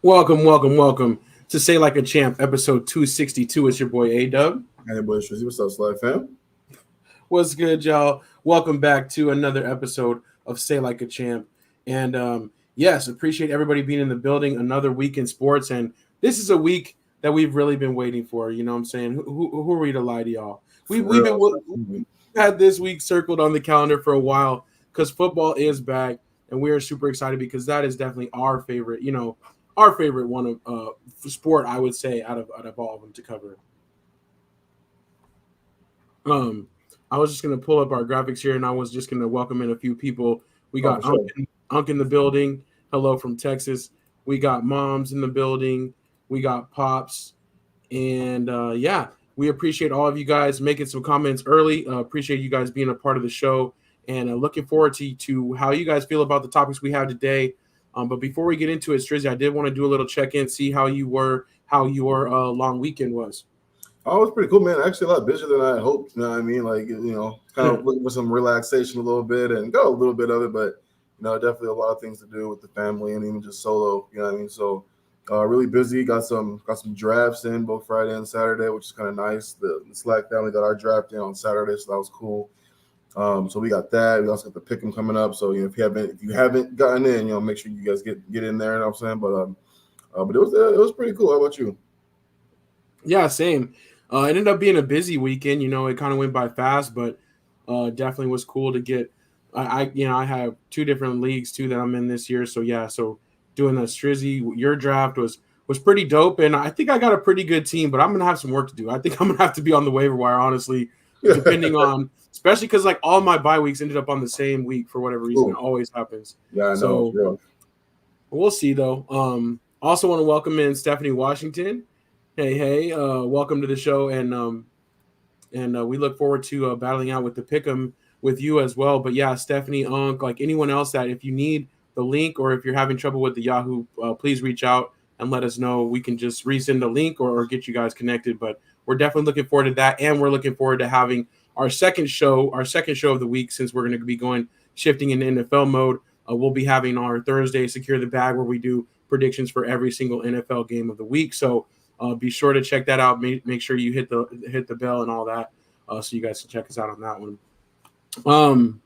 Welcome to Say Like a Champ, episode 262. It's your boy A-Dub. Hey, boy, Shrizzy, what's up, SLAC fam? What's good, y'all? Welcome back to another episode of Say Like a Champ. And yes, appreciate everybody being in the building. Another week in sports, and this is a week that we've really been waiting for. You know what I'm saying? Who are we to lie to y'all? We've had this week circled on the calendar for a while because football is back, and we are super excited because that is definitely our favorite. Our favorite one of sport, I would say, out of all of them to cover. I was just gonna pull up our graphics here, and I was just gonna welcome in a few people. We got Unk in the building. Hello from Texas. We got Moms in the building. We got Pops, and we appreciate all of you guys making some comments early. Appreciate you guys being a part of the show, and looking forward to how you guys feel about the topics we have today. But before we get into it, Strizzy, I did want to do a little check-in, see how your long weekend was. Oh, it was pretty cool, man. Actually, a lot busier than I hoped. You know what I mean? Like, kind of looking for some relaxation a little bit and got a little bit of it, but, definitely a lot of things to do with the family and even just solo. You know what I mean? So, really busy. Got some drafts in both Friday and Saturday, which is kind of nice. The SLAC family got our draft in on Saturday, so that was cool. So we got that. We also got the pick'em coming up. So if you haven't gotten in, make sure you guys get in there. You know what I'm saying? But it was pretty cool. How about you? Yeah, same. It ended up being a busy weekend. It kind of went by fast, but definitely was cool to get. I have two different leagues too that I'm in this year. So yeah, so doing that Strizzy, your draft was pretty dope, and I think I got a pretty good team. But I'm gonna have some work to do. I think I'm gonna have to be on the waiver wire, honestly, depending on. Especially because like all my bye weeks ended up on the same week for whatever reason. Cool. It always happens. Yeah, I know. So we'll see though. Also want to welcome in Stephanie Washington. Hey, welcome to the show, and we look forward to battling out with the pick'em with you as well. But yeah, Stephanie, like anyone else that if you need the link or if you're having trouble with the Yahoo, please reach out and let us know. We can just resend the link or get you guys connected. But we're definitely looking forward to that, and we're looking forward to having our second show of the week, since we're going to be shifting into NFL mode. We'll be having our Thursday Secure the Bag, where we do predictions for every single NFL game of the week. So be sure to check that out. Make sure you hit the bell and all that, so you guys can check us out on that one.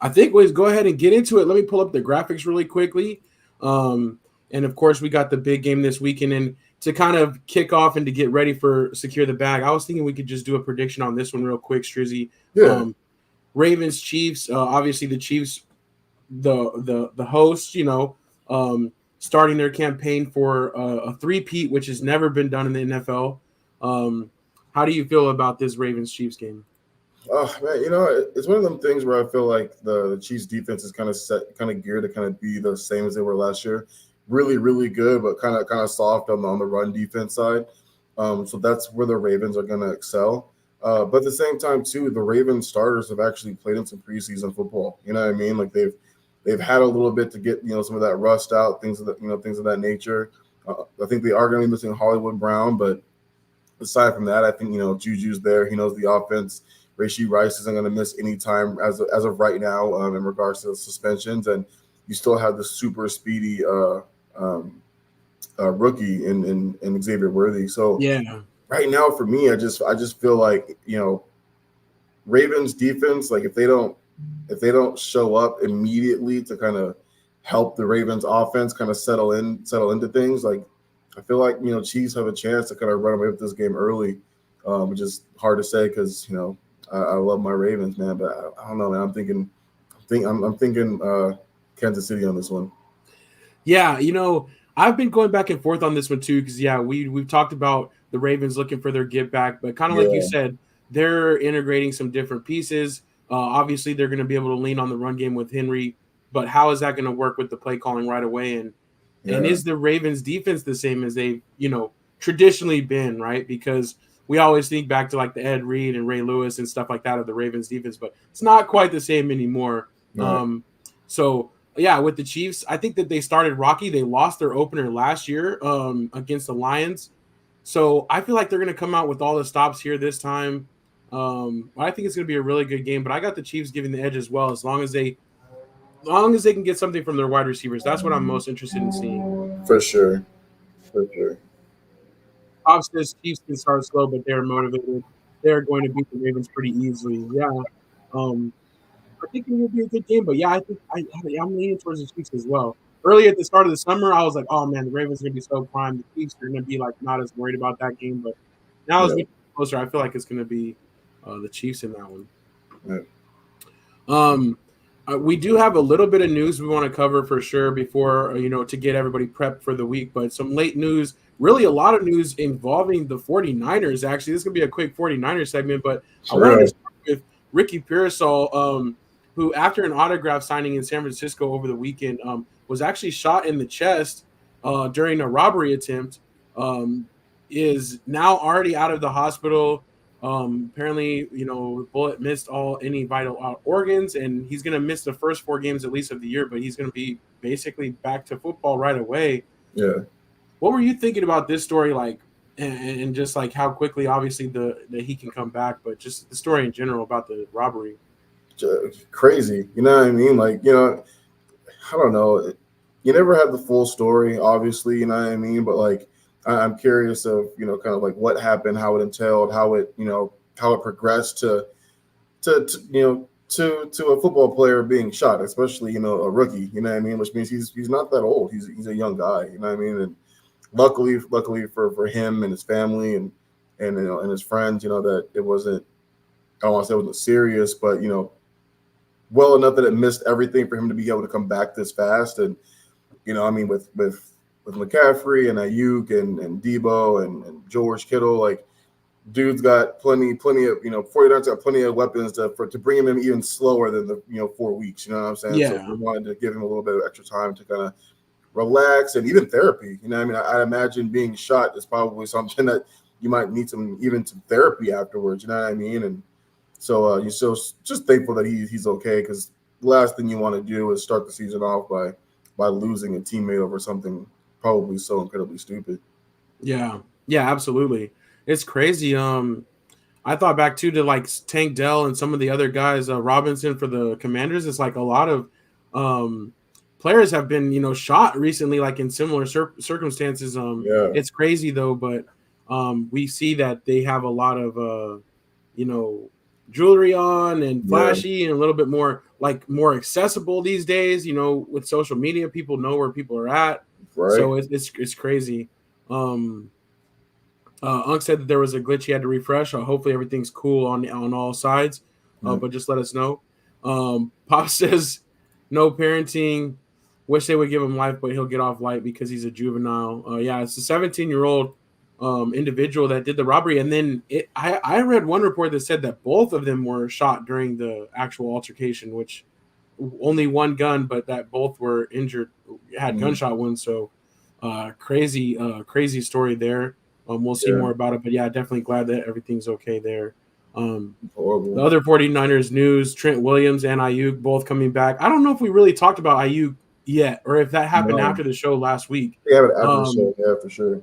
I think we'll go ahead and get into it. Let me pull up the graphics really quickly. And of course, we got the big game this weekend, and to kind of kick off and to get ready for Secure the Bag, I was thinking we could just do a prediction on this one real quick, Strizzy. Yeah. Ravens, Chiefs. Obviously, the Chiefs, the hosts, starting their campaign for a three-peat, which has never been done in the NFL. How do you feel about this Ravens-Chiefs game? Oh, man, it's one of them things where I feel like the Chiefs defense is kind of geared to kind of be the same as they were last year. Really, really good, but kind of soft on the run defense side. So that's where the Ravens are going to excel. But at the same time, too, the Ravens starters have actually played in some preseason football. You know what I mean? Like they've had a little bit to get some of that rust out, things of that nature. I think they are going to be missing Hollywood Brown, but aside from that, I think Juju's there. He knows the offense. Rashee Rice isn't going to miss any time as of right now in regards to suspensions, and you still have the super speedy rookie in Xavier Worthy. So yeah, right now for me, I just feel like Ravens defense, like if they don't show up immediately to kind of help the Ravens offense kind of settle into things, like I feel like Chiefs have a chance to kind of run away with this game early, which is hard to say because I love my Ravens, man, but I don't know, man. I'm thinking Kansas City on this one. Yeah, I've been going back and forth on this one too, because we've talked about the Ravens looking for their get back, but kind of like you said, they're integrating some different pieces. Obviously, they're going to be able to lean on the run game with Henry, but how is that going to work with the play calling right away? And is the Ravens defense the same as they've traditionally been, right? Because we always think back to like the Ed Reed and Ray Lewis and stuff like that of the Ravens defense, but it's not quite the same anymore. Right. So yeah, with the Chiefs, I think that they started rocky. They lost their opener last year against the Lions. So I feel like they're going to come out with all the stops here this time. I think it's going to be a really good game, but I got the Chiefs giving the edge as well, as long as they long as they can get something from their wide receivers, that's what I'm most interested in seeing. For sure. For sure. Pop says Chiefs can start slow, but they're motivated. They're going to beat the Ravens pretty easily. Yeah. I think it will be a good game, but yeah, I think I'm leaning towards the Chiefs as well. Early at the start of the summer, I was like, "Oh man, the Ravens are gonna be so primed. The Chiefs are gonna be like not as worried about that game." But now as Yeah. we get closer, I feel like it's gonna be the Chiefs in that one. Yeah. We do have a little bit of news we want to cover for sure before to get everybody prepped for the week. But some late news, really a lot of news involving the 49ers. Actually, this is gonna be a quick 49ers segment, but I wanted to start with Ricky Pearsall, who after an autograph signing in San Francisco over the weekend, was actually shot in the chest during a robbery attempt. Is now already out of the hospital. Apparently, the bullet missed any vital organs, and he's going to miss the first 4 games at least of the year, but he's going to be basically back to football right away. Yeah. What were you thinking about this story, like, and just like how quickly, obviously, that he can come back, but just the story in general about the robbery? Crazy. You know what I mean? Like, I don't know. You never had the full story, obviously, you know what I mean? But like, I'm curious of, kind of like what happened, how it entailed, how it progressed to a football player being shot, especially, a rookie, you know what I mean? Which means he's not that old. He's a young guy, you know what I mean? And luckily for him and his family and and his friends, that it wasn't, I don't want to say it wasn't serious, but well enough that it missed everything for him to be able to come back this fast. And I mean, with McCaffrey and Ayuk and Debo and George Kittle, like, dude's got plenty of 49ers got plenty of weapons to bring him in even slower than the 4 weeks. You know what I'm saying? Yeah. So we wanted to give him a little bit of extra time to kind of relax and even therapy. You know what I mean? I imagine being shot is probably something that you might need some therapy afterwards. You know what I mean? And so you're so just thankful that he's okay, because the last thing you want to do is start the season off by losing a teammate over something probably so incredibly stupid. Yeah, absolutely. It's crazy. I thought back too to like Tank Dell and some of the other guys, Robinson for the Commanders. It's like a lot of players have been shot recently, like in similar circumstances. Yeah. It's crazy though, but we see that they have a lot of jewelry on and flashy and a little bit more accessible these days. With social media, people know where people are at. Right. So it's crazy. Unk said that there was a glitch he had to refresh. Hopefully everything's cool on all sides, but just let us know. Pop says no parenting. Wish they would give him life, but he'll get off light because he's a juvenile. Yeah, it's a 17-year-old individual that did the robbery, and then I read one report that said that both of them were shot during the actual altercation, which only one gun, but that both were injured, had gunshot wounds. So crazy story there. We'll see more about it, but yeah, definitely glad that everything's okay there. The other 49ers news, Trent Williams and Ayuk both coming back. I don't know if we really talked about Ayuk yet, or if that happened after the show last week. Yeah, but after the show, yeah, for sure.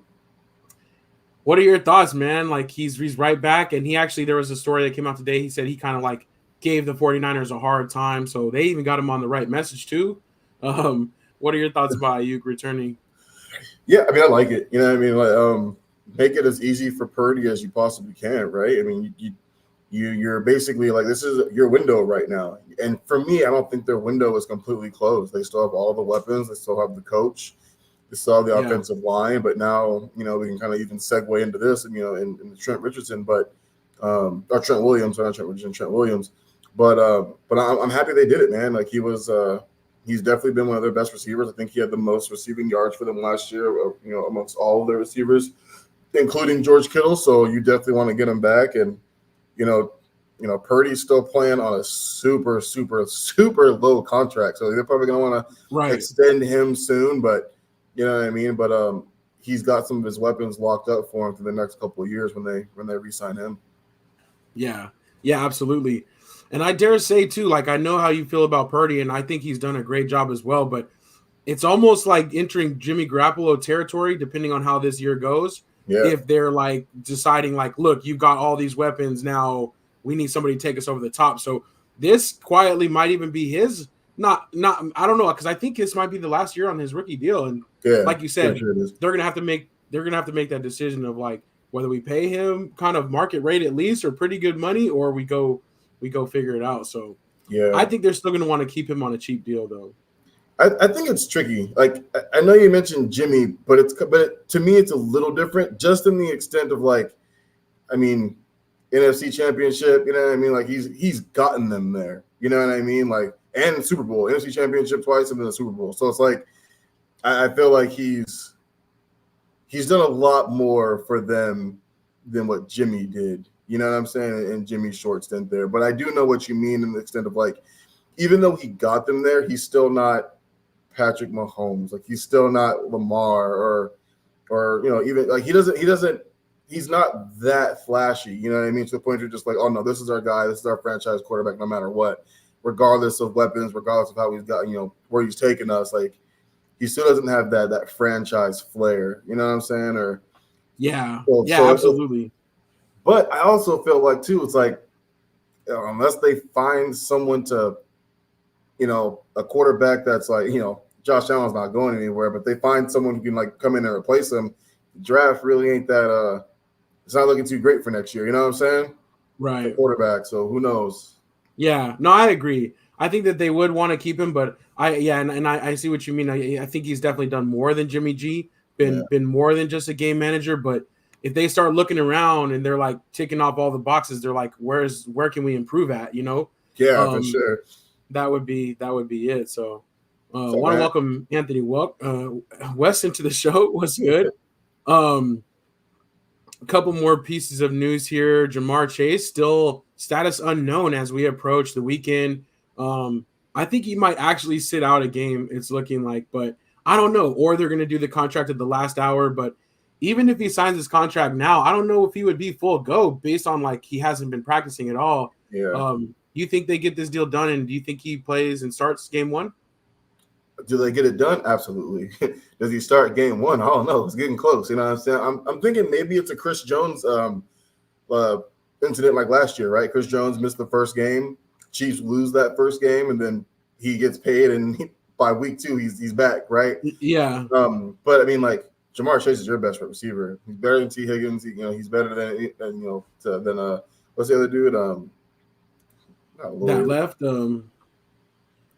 What are your thoughts, man? Like, he's right back, and there was a story that came out today. He said he kind of like gave the 49ers a hard time, so they even got him on the right message too. What are your thoughts about Ayuk returning? Yeah, I mean, I like it. You know what I mean? Like, make it as easy for Purdy as you possibly can, right? I mean, you're basically like, this is your window right now. And for me, I don't think their window is completely closed. They still have all the weapons. They still have the coach. They still have the offensive line. But now, we can kind of even segue into this, and in Trent Richardson, but or Trent Williams, not Trent Richardson, Trent Williams. But I'm happy they did it, man. Like, he's definitely been one of their best receivers. I think he had the most receiving yards for them last year, amongst all of their receivers, including George Kittle. So you definitely want to get him back. And, Purdy's still playing on a super, super, super low contract. So they're probably going to want to extend him soon. But, you know what I mean? But he's got some of his weapons locked up for him for the next couple of years when they re-sign him. Yeah, absolutely. And I dare say, too, like, I know how you feel about Purdy, and I think he's done a great job as well. But it's almost like entering Jimmy Garoppolo territory, depending on how this year goes. Yeah. If they're, like, deciding, like, look, you've got all these weapons now, we need somebody to take us over the top. So this quietly might even be his not I don't know, because I think this might be the last year on his rookie deal, and Yeah, like you said, sure it is. they're gonna have to make that decision of like whether we pay him kind of market rate at least or pretty good money, or we go figure it out. So Yeah, I think they're still gonna want to keep him on a cheap deal though. I think it's tricky. Like I know you mentioned Jimmy, but to me it's a little different, just in the extent of like, I mean, NFC Championship. You know what I mean? Like he's gotten them there. You know what I mean? Like and Super Bowl, NFC Championship twice, and then the Super Bowl. So it's like I feel like he's done a lot more for them than what Jimmy did. You know what I'm saying? And Jimmy's short stint there. But I do know what you mean in the extent of like, even though he got them there, he's still not Patrick Mahomes. Like he's still not Lamar or even like he's not that flashy. You know what I mean? To the point you're just like, oh no, this is our guy. This is our franchise quarterback, no matter what, regardless of weapons, regardless of how he's got, where he's taken us. Like he still doesn't have that franchise flair. You know what I'm saying? Or Yeah, so absolutely. But I also feel like too, it's like unless they find someone to, a quarterback that's like, Josh Allen's not going anywhere, but they find someone who can like come in and replace him. The draft really ain't that. It's not looking too great for next year. You know what I'm saying? Right. For quarterback. So who knows? Yeah. No, I agree. I think that they would want to keep him, but I see what you mean. I think he's definitely done more than Jimmy G. Been more than just a game manager. But if they start looking around and they're like ticking off all the boxes, they're like, where can we improve at? Yeah, for sure. That would be it. So, So, want to welcome Anthony West into the show. What's good? A couple more pieces of news here. Jamar Chase still status unknown as we approach the weekend. I think he might actually sit out a game. It's looking like, but I don't know. Or they're going to do the contract at the last hour. But even if he signs his contract now, I don't know if he would be full go based on like he hasn't been practicing at all. Yeah. Do you think they get this deal done, and do you think he plays and starts game one? Do they get it done? Absolutely. Does he start game one? I don't know. It's getting close. You know what I'm saying? I'm thinking maybe it's a Chris Jones incident like last year, right? Chris Jones missed the first game. Chiefs lose that first game, and then he gets paid, and by week 2, he's back, right? Yeah. But I mean, like Jamar Chase is your best receiver. He's better than T. Higgins. He's better than what's the other dude? That left.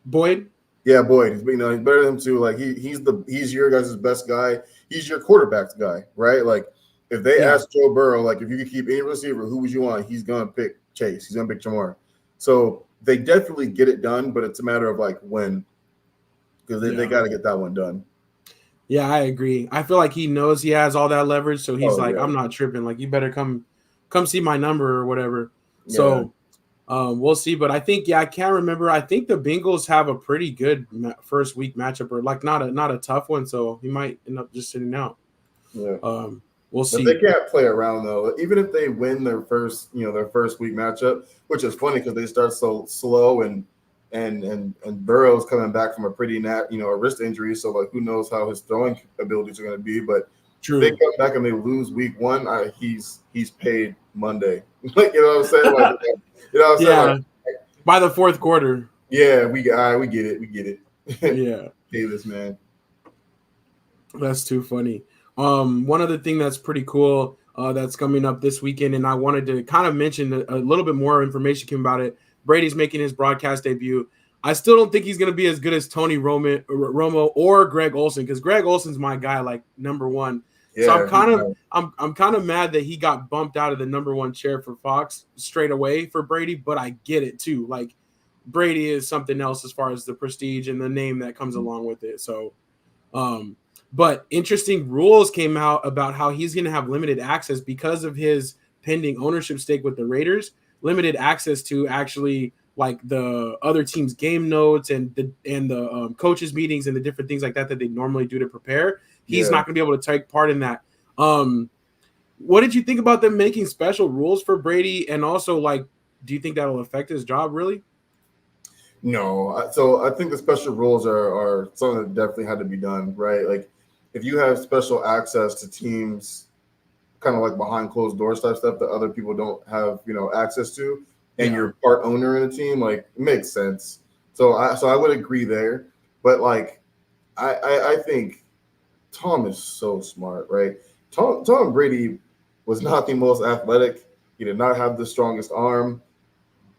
Boyd. Yeah, Boyd. He's better than him too. Like he's your guys' best guy. He's your quarterback's guy, right? Like if they ask Joe Burrow, like if you could keep any receiver, who would you want? He's gonna pick Chase. He's gonna pick Jamar. So they definitely get it done, but it's a matter of like when, because they got to get that one done. Yeah, I agree. I feel like he knows he has all that leverage, so he's I'm not tripping. Like you better come see my number or whatever. Yeah. So we'll see. But I think I can't remember. I think the Bengals have a pretty good first week matchup, or like not a tough one. So he might end up just sitting out. Yeah. We'll see. But they can't play around though. Even if they win their first week matchup, which is funny because they start so slow and Burrow's coming back from a pretty a wrist injury, so like who knows how his throwing abilities are going to be. But if they come back and they lose week 1, he's paid Monday. Like you know what I'm saying? Like, you know what I'm saying? Like, by the fourth quarter. Yeah, we get it. Yeah, Davis, man. That's too funny. One other thing that's pretty cool that's coming up this weekend, and I wanted to kind of mention a little bit more information came about it. Brady's making his broadcast debut. I still don't think he's going to be as good as Tony Romo or Greg Olsen, because Greg Olsen's my guy, like number one. Yeah, so I'm kind of mad that he got bumped out of the number one chair for Fox straight away for Brady, but I get it too. Like Brady is something else as far as the prestige and the name that comes along with it. So, but interesting rules came out about how he's going to have limited access because of his pending ownership stake with the Raiders. Limited access to actually like the other team's game notes and the coaches meetings and the different things like that they normally do to prepare. He's not going to be able to take part in that. What did you think about them making special rules for Brady? And also, like, do you think that'll affect his job really? No. So I think the special rules are something that definitely had to be done, right? Like if you have special access to teams kind of like behind closed doors type stuff that other people don't have, access to, and you're part owner in a team, like it makes sense So I would agree there. But like I think Tom is so smart, right? Tom Brady was not the most athletic. He did not have the strongest arm,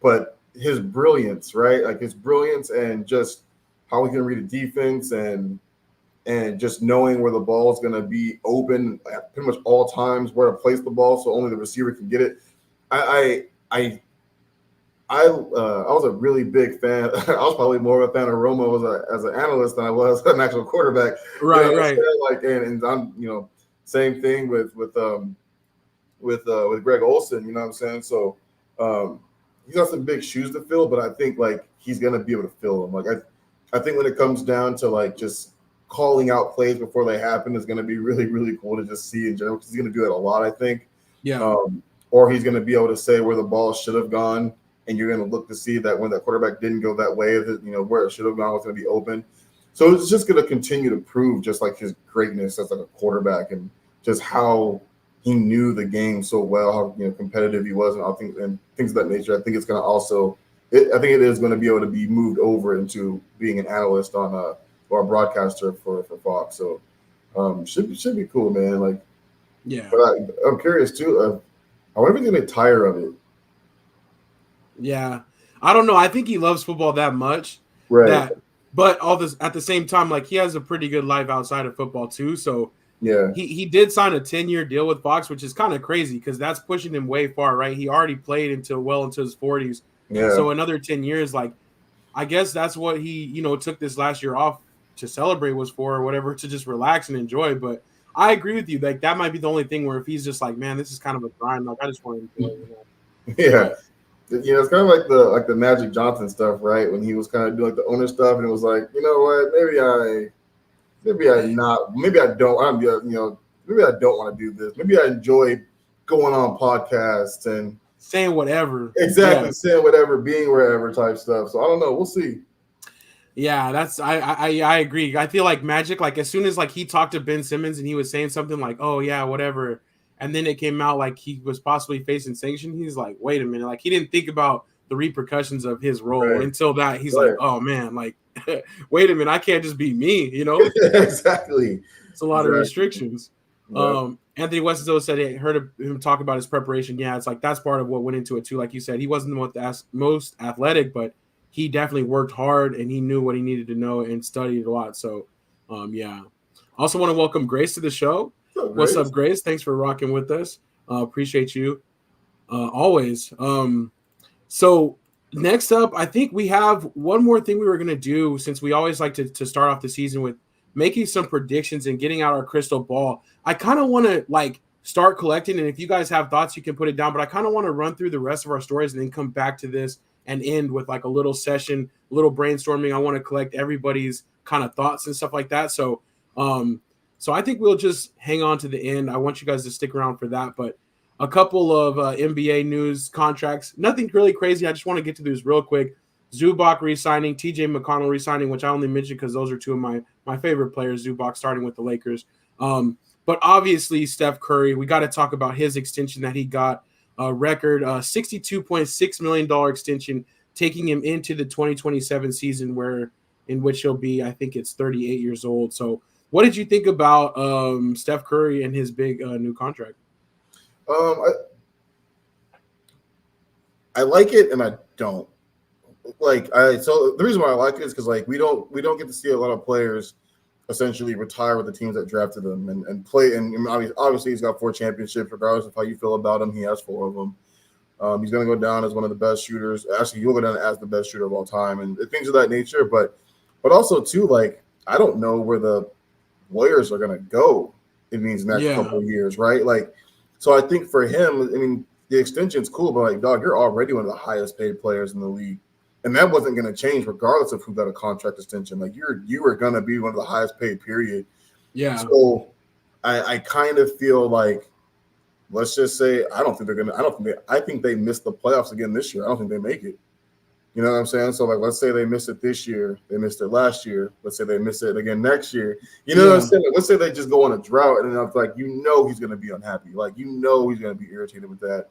but his brilliance, right? Like his brilliance and just how he can read a defense and just knowing where the ball is going to be open at pretty much all times, where to place the ball so only the receiver can get it. I was a really big fan. I was probably more of a fan of Romo as an analyst than I was an actual quarterback. Right, right. Like, and I'm, same thing with Greg Olson. You know what I'm saying? So he's got some big shoes to fill, but I think like he's gonna be able to fill them. Like I think when it comes down to like just calling out plays before they happen is gonna be really really cool to just see in general because he's gonna do that a lot. I think. Yeah. Or he's gonna be able to say where the ball should have gone. And you're going to look to see that when that quarterback didn't go that way, where it should have gone was going to be open. So it's just going to continue to prove just like his greatness as like a quarterback and just how he knew the game so well, how competitive he was, and things of that nature. I think it's going to I think it is going to be able to be moved over into being an analyst on or a broadcaster for Fox. So should be cool, man. Like, yeah. But I'm curious too. I wonder if he's going to get tired of it. Yeah, I don't know. I think he loves football that much, right? But all this at the same time, like he has a pretty good life outside of football too. So yeah, he did sign a 10-year deal with Fox, which is kind of crazy because that's pushing him way far, right? He already played well into his 40s. Yeah. So another 10 years, like I guess that's what he took this last year off to celebrate was for, or whatever, to just relax and enjoy. But I agree with you, like that might be the only thing where if he's just like, man, this is kind of a grind, like I just want to enjoy, Yeah. But, it's kind of like the Magic Johnson stuff, right? When he was kind of doing like the owner stuff, and it was like, you know what? Maybe I don't want to do this. Maybe I enjoy going on podcasts and saying whatever. Exactly, saying whatever, being wherever type stuff. So I don't know. We'll see. Yeah, that's I agree. I feel like Magic, like as soon as like he talked to Ben Simmons and he was saying something like, "Oh yeah, whatever." And then it came out like he was possibly facing sanction. He's like, wait a minute. Like he didn't think about the repercussions of his role until that. He's like, oh man, like, wait a minute. I can't just be me, Exactly. It's a lot of restrictions. Yeah. Anthony Westzo said he heard him talk about his preparation. Yeah, it's like that's part of what went into it too. Like you said, he wasn't the most athletic, but he definitely worked hard and he knew what he needed to know and studied a lot. So, yeah. Also want to welcome Grace to the show. What's up, Grace? Thanks for rocking with us. Appreciate you always. So next up, I think we have one more thing we were going to do since we always like to start off the season with making some predictions and getting out our crystal ball. I kind of want to like start collecting, and if you guys have thoughts, you can put it down, but I kind of want to run through the rest of our stories and then come back to this and end with like a little session, a little brainstorming. I want to collect everybody's kind of thoughts and stuff like that. So I think we'll just hang on to the end. I want you guys to stick around for that. But a couple of NBA news contracts, nothing really crazy. I just want to get to this real quick. Zubac re-signing, TJ McConnell re-signing, which I only mentioned because those are two of my favorite players, Zubac starting with the Lakers. But obviously, Steph Curry, we got to talk about his extension that he got, a record $62.6 million extension, taking him into the 2027 season in which he'll be, I think it's 38 years old. So what did you think about Steph Curry and his big new contract? I like it and I don't. So the reason why I like it is because like we don't get to see a lot of players essentially retire with the teams that drafted them and play. And obviously he's got 4 championships. Regardless of how you feel about him, he has 4 of them. He's going to go down as one of the best shooters. Actually, he'll go down as the best shooter of all time and things of that nature. But also too, like I don't know where the Warriors are going to go in these next couple of years, right? Like, so I think for him, I mean, the extension's cool, but like, dog, you're already one of the highest paid players in the league. And that wasn't going to change regardless of who got a contract extension. Like you were going to be one of the highest paid, period. Yeah. So I kind of feel like, let's just say, I think they missed the playoffs again this year. I don't think they make it. You know what I'm saying? So like, let's say they missed it this year. They missed it last year. Let's say they miss it again next year. You know what I'm saying? Like, let's say they just go on a drought and then it's like, he's going to be unhappy. Like, he's going to be irritated with that.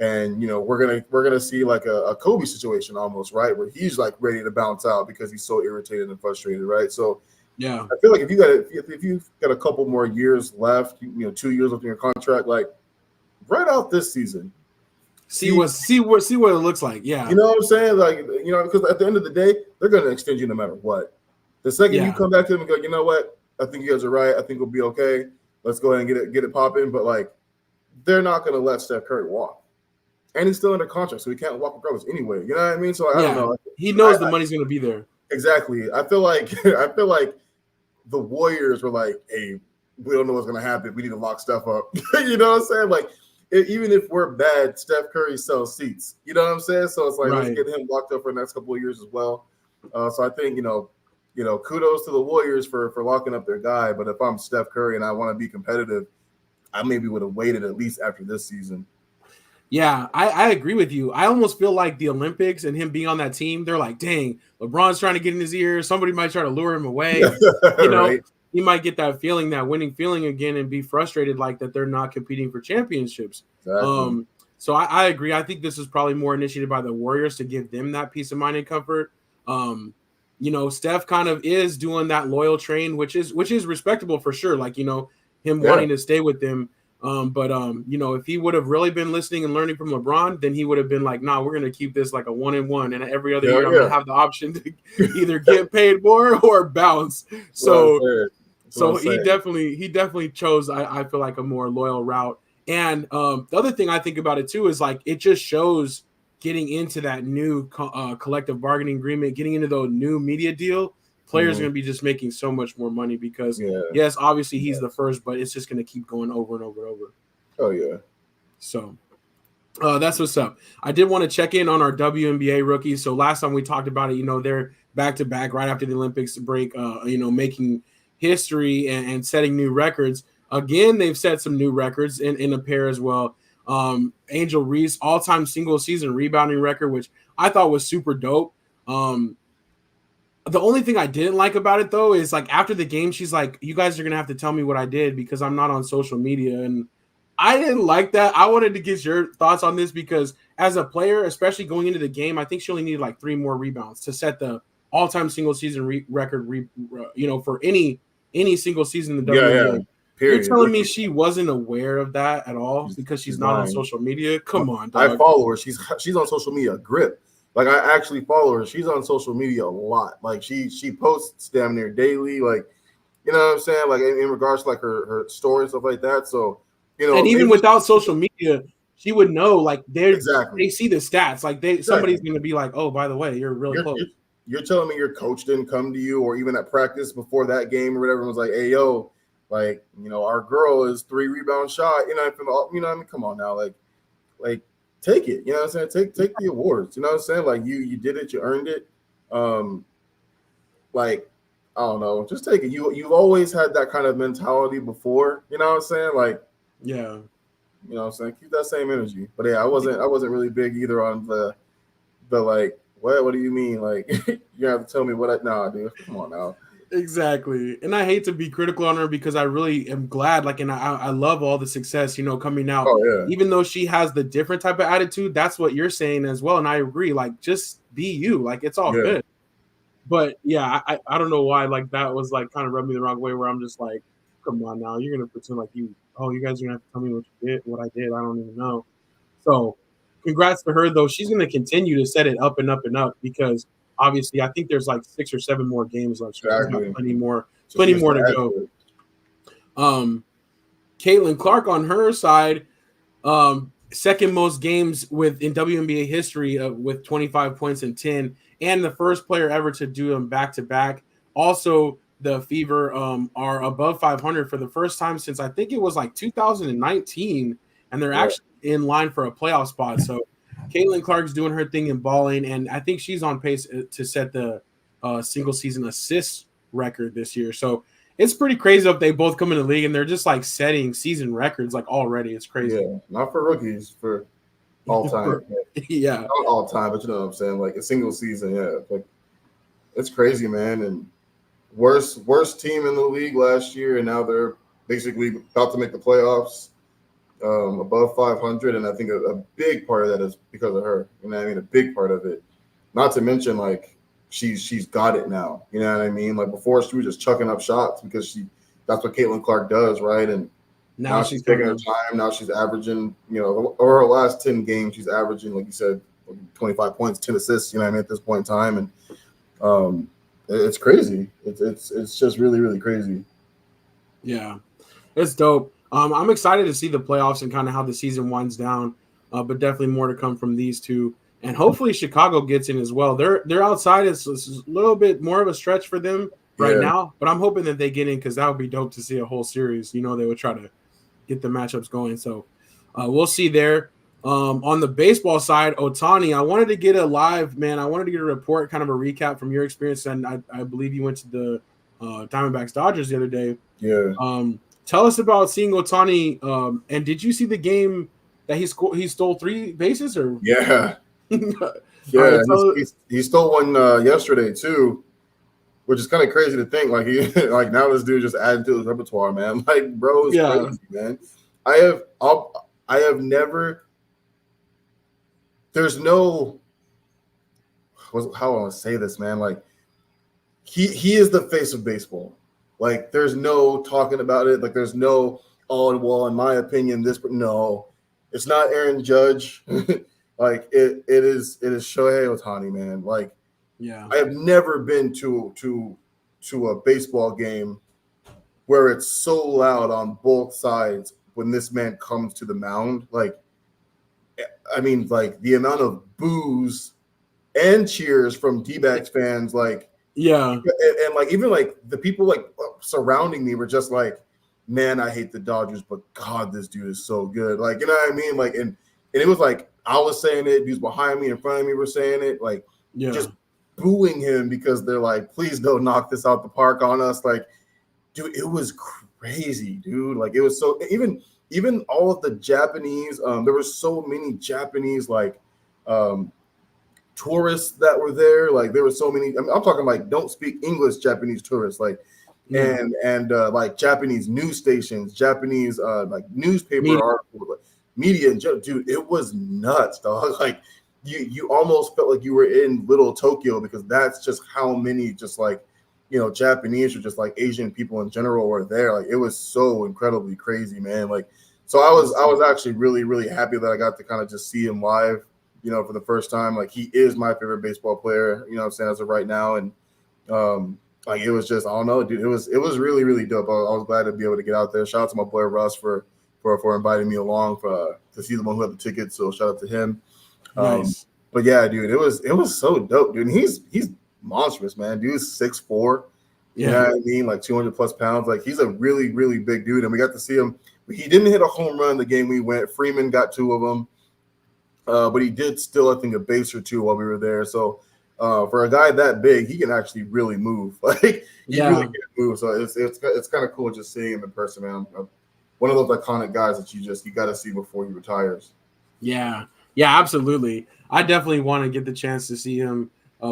And we're gonna see like a Kobe situation almost, right, where he's like ready to bounce out because he's so irritated and frustrated, right? So Yeah. I feel like if you've got a couple more years left, 2 years left in your contract, like right out this season. See what it looks like. Yeah. You know what I'm saying? Like, because at the end of the day, they're going to extend you no matter what. The second you come back to them and go, you know what? I think you guys are right. I think we'll be okay. Let's go ahead and get it popping. But like, they're not going to let Steph Curry walk, and he's still under contract, so he can't walk regardless anyway. You know what I mean? So I don't know. He knows the money's going to be there. Exactly. I feel like the Warriors were like, hey, we don't know what's going to happen. We need to lock Steph up. You know what I'm saying? Like, even if we're bad, Steph Curry sells seats. You know what I'm saying? So it's like, let's get him locked up for the next couple of years as well. So I think, kudos to the Warriors for locking up their guy. But if I'm Steph Curry and I want to be competitive, I maybe would have waited at least after this season. Yeah, I agree with you. I almost feel like the Olympics and him being on that team, they're like, dang, LeBron's trying to get in his ear. Somebody might try to lure him away. Right. He might get that feeling, that winning feeling again, and be frustrated like that they're not competing for championships. Exactly. So I agree. I think this is probably more initiated by the Warriors to give them that peace of mind and comfort. Steph kind of is doing that loyal train, which is respectable for sure. Like, him wanting to stay with them. But if he would have really been listening and learning from LeBron, then he would have been like, nah, we're going to keep this like a 1-1. And every other year, I'm going to have the option to either get paid more or bounce. So he definitely chose, I feel like, a more loyal route. And the other thing I think about it too is like, it just shows getting into that new collective bargaining agreement, getting into the new media deal. Players are going to be just making so much more money because, yes, obviously he's the first, but it's just going to keep going over and over and over. Oh, yeah. So that's what's up. I did want to check in on our WNBA rookies. So last time we talked about it, they're back-to-back right after the Olympics break, making history and setting new records. Again, they've set some new records in a pair as well. Angel Reese, all-time single-season rebounding record, which I thought was super dope. The only thing I didn't like about it, though, is like after the game, she's like, you guys are going to have to tell me what I did because I'm not on social media. And I didn't like that. I wanted to get your thoughts on this because as a player, especially going into the game, I think she only needed like 3 more rebounds to set the all-time single season record, for any single season in the WNBA. Yeah. Period. You're telling me she wasn't aware of that at all because she's not on social media? Come on, dog. I follow her. She's on social media. Grip. Like, I actually follow her. She's on social media a lot. Like, she posts damn near daily. Like, you know what I'm saying? Like, in regards to like her stories, stuff like that. So, and even without social media, she would know. Like, they see the stats. Like, somebody's going to be like, oh, by the way, you're really close. You're telling me your coach didn't come to you, or even at practice before that game or whatever, was like, hey, yo, like, our girl is 3 rebounds shot. Come on now, like. Take it, you know what I'm saying? Take the awards, you know what I'm saying? Like, you did it, you earned it. Like, I don't know, just take it. You've always had that kind of mentality before, you know what I'm saying? Like, yeah, you know what I'm saying? Keep that same energy. But yeah, I wasn't really big either on the like, what do you mean? Like, you have to tell me what nah, dude. Come on now. Exactly. And I hate to be critical on her because I really am glad, like, and I love all the success, coming out. Oh, yeah. Even though she has the different type of attitude, that's what you're saying as well. And I agree, like, just be you. Like, it's all good. But yeah, I don't know why, like, that was like kind of rubbed me the wrong way where I'm just like, come on now, you're going to pretend like you guys are going to have to tell me what I did. I don't even know. So congrats to her, though. She's going to continue to set it up and up and up because obviously, I think there's like 6 or 7 more games left. So she's got plenty more to go. Caitlin Clark on her side, second most games in WNBA history with 25 points and 10, and the first player ever to do them back to back. Also, the Fever are above 500 for the first time since I think it was like 2019, and they're actually in line for a playoff spot. So Caitlin Clark's doing her thing in balling, and I think she's on pace to set the single season assist record this year. So it's pretty crazy if they both come in the league and they're just like setting season records like already. It's crazy. Yeah, not for rookies, for all time. Yeah, not all time, but you know what I'm saying. Like a single season, yeah. Like, it's crazy, man. And worst team in the league last year, and now they're basically about to make the playoffs. above 500, and I think a big part of that is because of her. You know what I mean? A big part of it. Not to mention, like, she's got it now. You know what I mean? Like, before she was just chucking up shots because that's what Caitlin Clark does, right? And now she's taking her time. Now she's averaging, over her last 10 games, she's averaging, like you said, 25 points, 10 assists. You know what I mean? At this point in time, and it's crazy. It's just really, really crazy. Yeah, it's dope. I'm excited to see the playoffs and kind of how the season winds down, but definitely more to come from these two. And hopefully Chicago gets in as well. They're outside. It's a little bit more of a stretch for them right now, but I'm hoping that they get in because that would be dope to see a whole series. They would try to get the matchups going. So we'll see there. On the baseball side, Ohtani, I wanted to get a report, kind of a recap from your experience. And I believe you went to the Diamondbacks Dodgers the other day. Yeah. Tell us about seeing Ohtani. And did you see the game that he stole 3 bases? Or yeah. Yeah, he stole one yesterday too, which is kind of crazy to think. Like now this dude just added to his repertoire, man. Like, bro, it's crazy, man. I have never. There's no. How I want to say this, man? Like, he is the face of baseball. Like, there's no talking about it. Like, there's no, well, in my opinion, no, it's not Aaron Judge. Like, it is Shohei Ohtani, man. Like, yeah, I have never been to a baseball game where it's so loud on both sides when this man comes to the mound. Like, I mean, like, the amount of boos and cheers from D-backs fans, like, yeah, and like even like the people like surrounding me were just like, man, I hate the Dodgers, but God, this dude is so good. Like, you know what I mean? Like, and it was like I was saying it, dudes behind me, in front of me were saying it, like, just booing him because they're like, please don't knock this out the park on us. Like, dude, it was crazy, dude. Like, it was so even all of the Japanese, there were so many Japanese like tourists that were there. Like, there were so many. I mean, I'm talking like don't speak English Japanese tourists, like, and like Japanese news stations, Japanese like newspaper articles, like, media, and dude, it was nuts, dog. Like, you almost felt like you were in Little Tokyo because that's just how many just like Japanese or just like Asian people in general were there. Like, it was so incredibly crazy, man. Like, so I was actually really, really happy that I got to kind of just see him live, for the first time. Like, he is my favorite baseball player, what I'm saying, as of right now. And like, it was just, I don't know, dude, it was really, really dope. I was glad to be able to get out there. Shout out to my boy Russ for inviting me along to see the one who had the tickets. So shout out to him. Nice. But yeah, dude, it was so dope, dude. And he's monstrous, man. Dude's 6'4". You know what I mean? Like 200 plus pounds. Like, he's a really, really big dude. And we got to see him. He didn't hit a home run the game we went. Freeman got 2 of them. But he did still, I think, a base or 2 while we were there. So for a guy that big, he can actually really move. Like, he really can move. So it's kind of cool just seeing him in person, man. One of those iconic guys that you got to see before he retires. Yeah, absolutely. I definitely want to get the chance to see him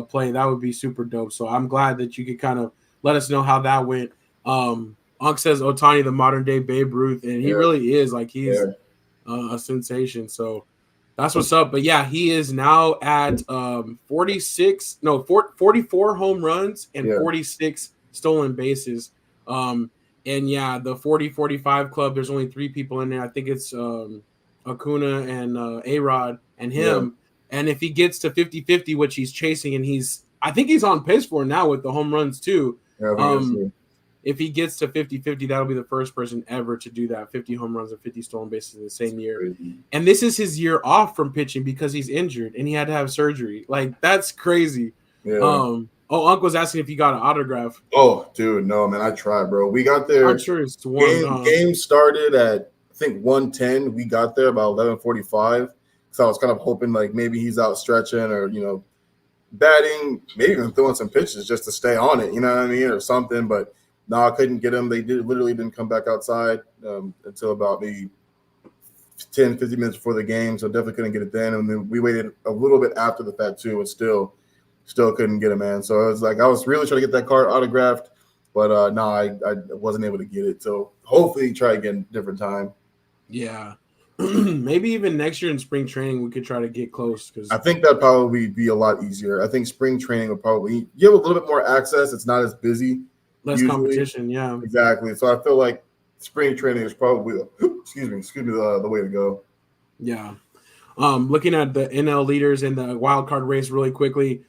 play. That would be super dope. So I'm glad that you could kind of let us know how that went. Unc says Ohtani, the modern day Babe Ruth, and he really is. Like, he's a sensation. So that's what's up. But yeah, he is now at 44 home runs and 46 stolen bases. And yeah, the 40-45 club, there's only 3 people in there. I think it's Acuna and A-Rod and him. And if he gets to 50-50, which he's chasing, and I think he's on pace for now with the home runs too. If he gets to 50-50, that'll be the first person ever to do that, 50 home runs and 50 stolen bases in the same year. And this is his year off from pitching because he's injured and he had to have surgery. Like, that's crazy. Unc was asking if you got an autograph. Oh, dude, no, man, I tried, bro. We got there. I'm sure it's one. Game started at, I think, 1:10. We got there about 11:45. So I was kind of hoping, like, maybe he's out stretching or, batting, maybe even throwing some pitches just to stay on it, you know what I mean, or something. But no, I couldn't get him. They literally didn't come back outside until about maybe 10, 15 minutes before the game. So definitely couldn't get it then. And then we waited a little bit after the fact too, and still couldn't get him, man. So it was like I was really trying to get that card autographed, but no, I wasn't able to get it. So hopefully try again different time. Yeah. maybe even next year in spring training we could try to get close because I think that'd probably be a lot easier. I think spring training would probably you have a little bit more access. It's not as busy less usually. competition. Yeah. Exactly. So I feel like spring training is probably excuse me the way to go. Yeah. Looking at the NL leaders in the wild card race really quickly,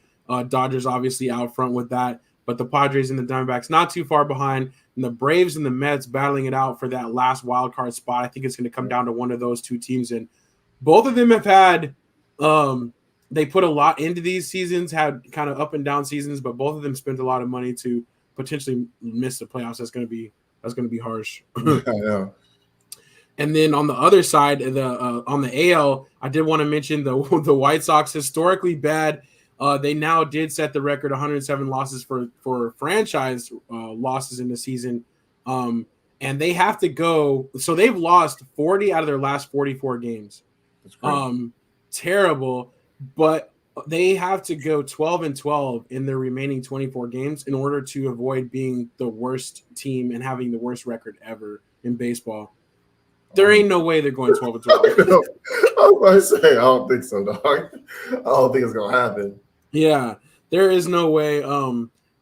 Dodgers obviously out front with that, but the Padres and the Diamondbacks not too far behind, and the Braves and the Mets battling it out for that last wild card spot. I think it's going to come down to one of those two teams, and both of them have had they put a lot into these seasons, had kind of up and down seasons, but both of them spent a lot of money to potentially miss the playoffs. That's going to be harsh. I know. And then on the other side, on the AL, I did want to mention the White Sox, historically bad. They now did set the record 107 losses for franchise losses in the season, and they have to go. So they've lost 40 out of their last 44 games. Terrible, but they have to go 12-12 in their remaining 24 games in order to avoid being the worst team and having the worst record ever in baseball. There ain't no way they're going 12-12. I was about to say, I don't think so, dog. I don't think it's gonna happen. Yeah, there is no way.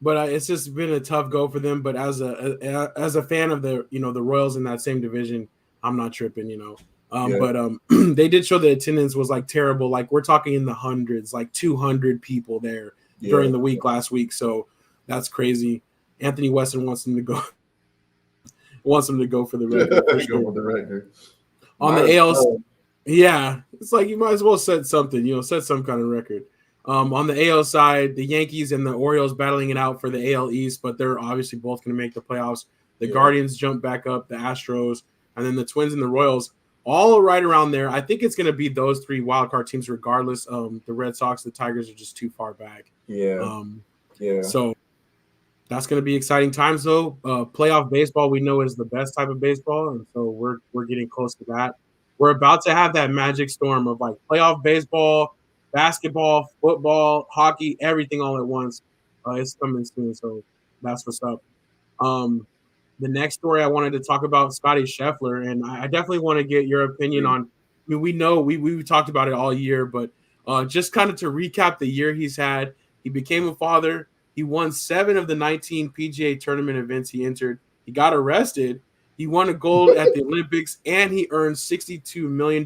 But it's just been a tough go for them. But as a fan of the the Royals in that same division, I'm not tripping. But they did show the attendance was like terrible. Like we're talking in the hundreds, like 200 people there during the week last week. So that's crazy. Anthony Weston wants them to go. Wants them to go for the record. For sure. Go for the record. On the AL, yeah, it's like you might as well set something, set some kind of record. On the AL side, the Yankees and the Orioles battling it out for the AL East, but they're obviously both going to make the playoffs. The Guardians jump back up, the Astros, and then the Twins and the Royals, all right around there. I think it's going to be those three wildcard teams regardless. The Red Sox, the Tigers are just too far back. So that's going to be exciting times, though. Playoff baseball, we know, is the best type of baseball, and so we're getting close to that. We're about to have that magic storm of like playoff baseball, basketball, football, hockey, everything all at once. It's coming soon, so that's what's up. The next story I wanted to talk about Scottie Scheffler, and I definitely want to get your opinion on. I mean, we know we talked about it all year, but just kind of to recap the year he's had. He became a father. He won 7 of the 19 PGA tournament events he entered. He got arrested. He won a gold at the Olympics, and he earned $62 million,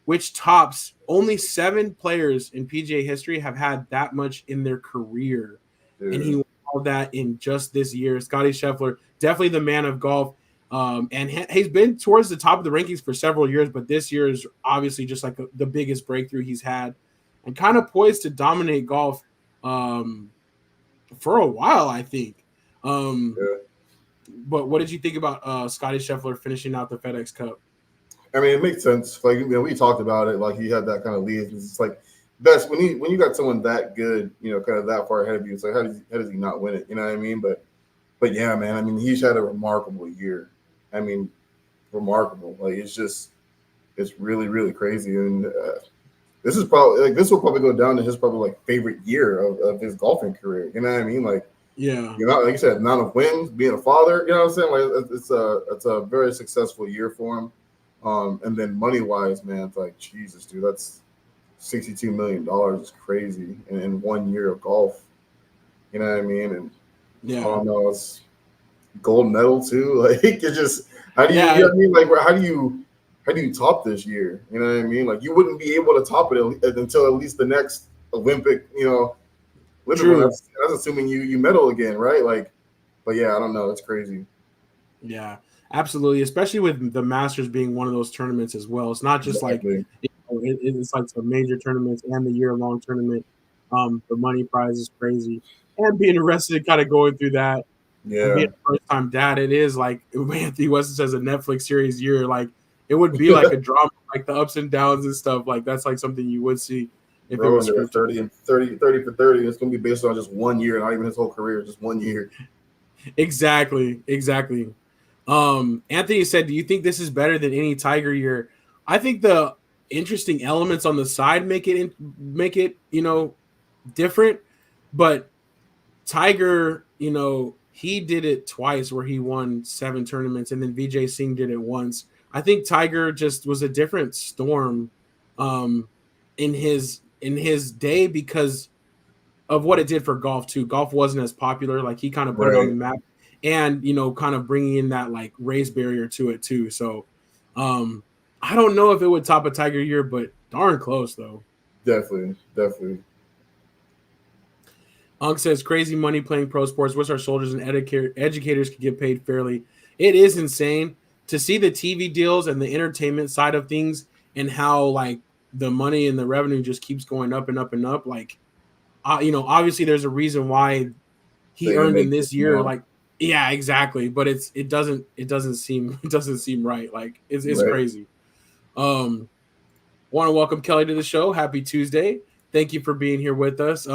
which tops only 7 players in PGA history have had that much in their career. Dude. And he won all that in just this year. Scottie Scheffler, definitely the man of golf. And he's been towards the top of the rankings for several years, but this year is obviously just like the biggest breakthrough he's had and kind of poised to dominate golf for a while, I think. But what did you think about Scottie Scheffler finishing out the FedEx Cup? I mean, it makes sense. Like we talked about it. Like he had that kind of lead. It's like best when you got someone that good, kind of that far ahead of you. It's like how does he not win it? You know what I mean? But yeah, man. I mean, he's had a remarkable year. I mean, remarkable. Like it's really really crazy. And this will probably go down to his probably like favorite year of his golfing career. You know what I mean? Like. Yeah, like you said, amount of wins, being a father. You know what I'm saying? Like it's a very successful year for him. And then money wise, man, it's like Jesus, dude, that's $62 million is crazy in 1 year of golf. You know what I mean? And I don't know, it's gold medal too. Like it just how do you? You know what I mean? Like how do you top this year? You know what I mean? Like you wouldn't be able to top it until at least the next Olympic. Literally, that's assuming you medal again, right? Like, but yeah, I don't know. It's crazy. Yeah, absolutely. Especially with the Masters being one of those tournaments as well. It's not just like it's like some major tournaments and the year-long tournament. The money prize is crazy, and being arrested, kind of going through that. Yeah, and being a first-time dad, it is like Anthony Weston says a Netflix series year. Like it would be like a drama, like the ups and downs and stuff. Like that's like something you would see. If it was 30 for 30, it's going to be based on just 1 year, not even his whole career, just 1 year. Exactly. Anthony said, do you think this is better than any Tiger year? I think the interesting elements on the side make it different. But Tiger, he did it twice where he won 7 tournaments, and then Vijay Singh did it once. I think Tiger just was a different storm in his day because of what it did for golf too. Golf wasn't as popular. Like he kind of put it on Right. the map, and kind of bringing in that like race barrier to it too. So I don't know if it would top a Tiger year, but darn close though. Definitely, definitely. Unk says crazy money playing pro sports. Wish our soldiers and educators could get paid fairly. It is insane to see the TV deals and the entertainment side of things and how like the money and the revenue just keeps going up and up and up. Like, obviously there's a reason why he They can earned in make this this year. amount. Like, yeah, exactly. But it doesn't seem right. Like it's Right. crazy. Want to welcome Kelly to the show. Happy Tuesday. Thank you for being here with us.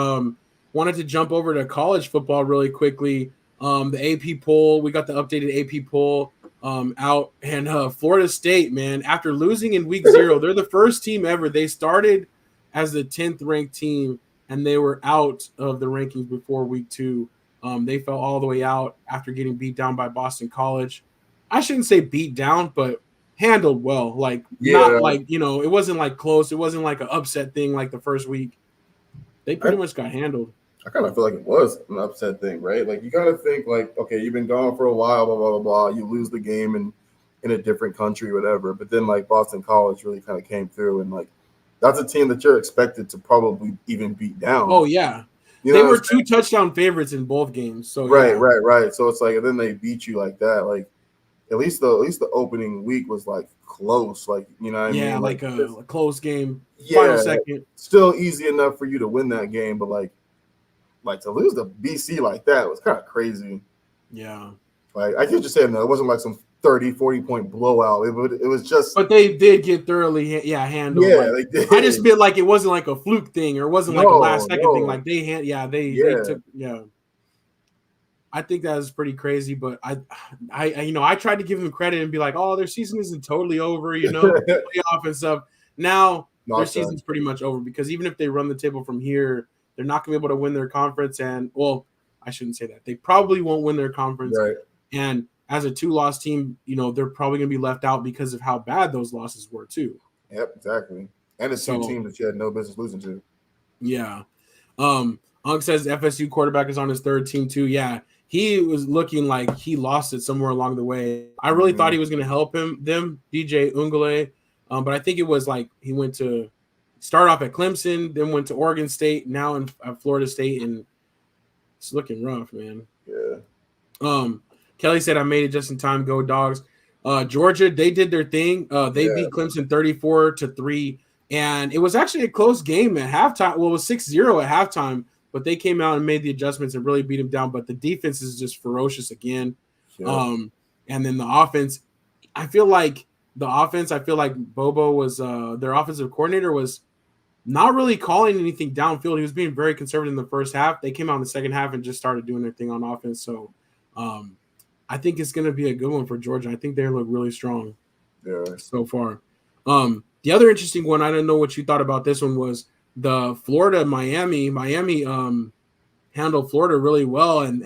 Wanted to jump over to college football really quickly. The AP poll, we got the updated AP poll out, and Florida State, man, after losing in week 0, they're the first team ever. They started as the 10th ranked team, and they were out of the rankings before week 2. They fell all the way out after getting beat down by Boston College. I shouldn't say beat down, but handled well. Like not Yeah. like it wasn't like close. It wasn't like an upset thing like the first week. They I, pretty much got handled. I kind of feel like it was an upset thing, right? Like you kind of think like, okay, you've been gone for a while, blah blah blah blah. You lose the game in a different country, whatever. But then like Boston College really kind of came through, and like that's a team that you're expected to probably even beat down. Oh yeah, You they know what were I'm saying? 2 touchdown favorites in both games. So Right, yeah, right, right. So it's like, and then they beat you like that. Like at least the opening week was like close. Like you know what I yeah, mean? Like like a close game, final yeah, second. still easy enough for you to win that game, but like to lose to BC like that was kind of crazy. Yeah, Like I could just say no, it wasn't like some 30, 40 point blowout. It was just but they did get thoroughly handled. yeah, Like they I just did. meant like it wasn't like a fluke thing or it wasn't like a No, last second thing. no, Like they yeah, took I think that is pretty crazy, but I tried to give them credit and be like, oh, their season isn't totally over, playoff and stuff. Now their knocked season's on. pretty much over because even if they run the table from here, they're not going to be able to win their conference. And well, I shouldn't say that. They probably won't win their conference. Right. And as a 2-loss team, they're probably going to be left out because of how bad those losses were too. Yep, exactly. And it's two So teams that you had no business losing to. yeah. Unk says FSU quarterback is on his 3rd team too. Yeah, he was looking like he lost it somewhere along the way. I really thought he was going to help them, DJ Ungule, but I think it was like he went to start off at Clemson, then went to Oregon State, now at Florida State, and it's looking rough, man. Yeah. Kelly said I made it just in time. Go Dogs. Georgia, they did their thing. They beat Clemson 34-3. And it was actually a close game at halftime. Well, it was 6-0 at halftime, but they came out and made the adjustments and really beat them down. But the defense is just ferocious again. Yeah. And then the offense, I feel like Bobo was their offensive coordinator was not really calling anything downfield. He was being very conservative in the first half. They came out in the second half and just started doing their thing on offense. So I think it's going to be a good one for Georgia. I think they look really strong so far. The other interesting one, I don't know what you thought about this one, was the Florida-Miami. Miami handled Florida really well, and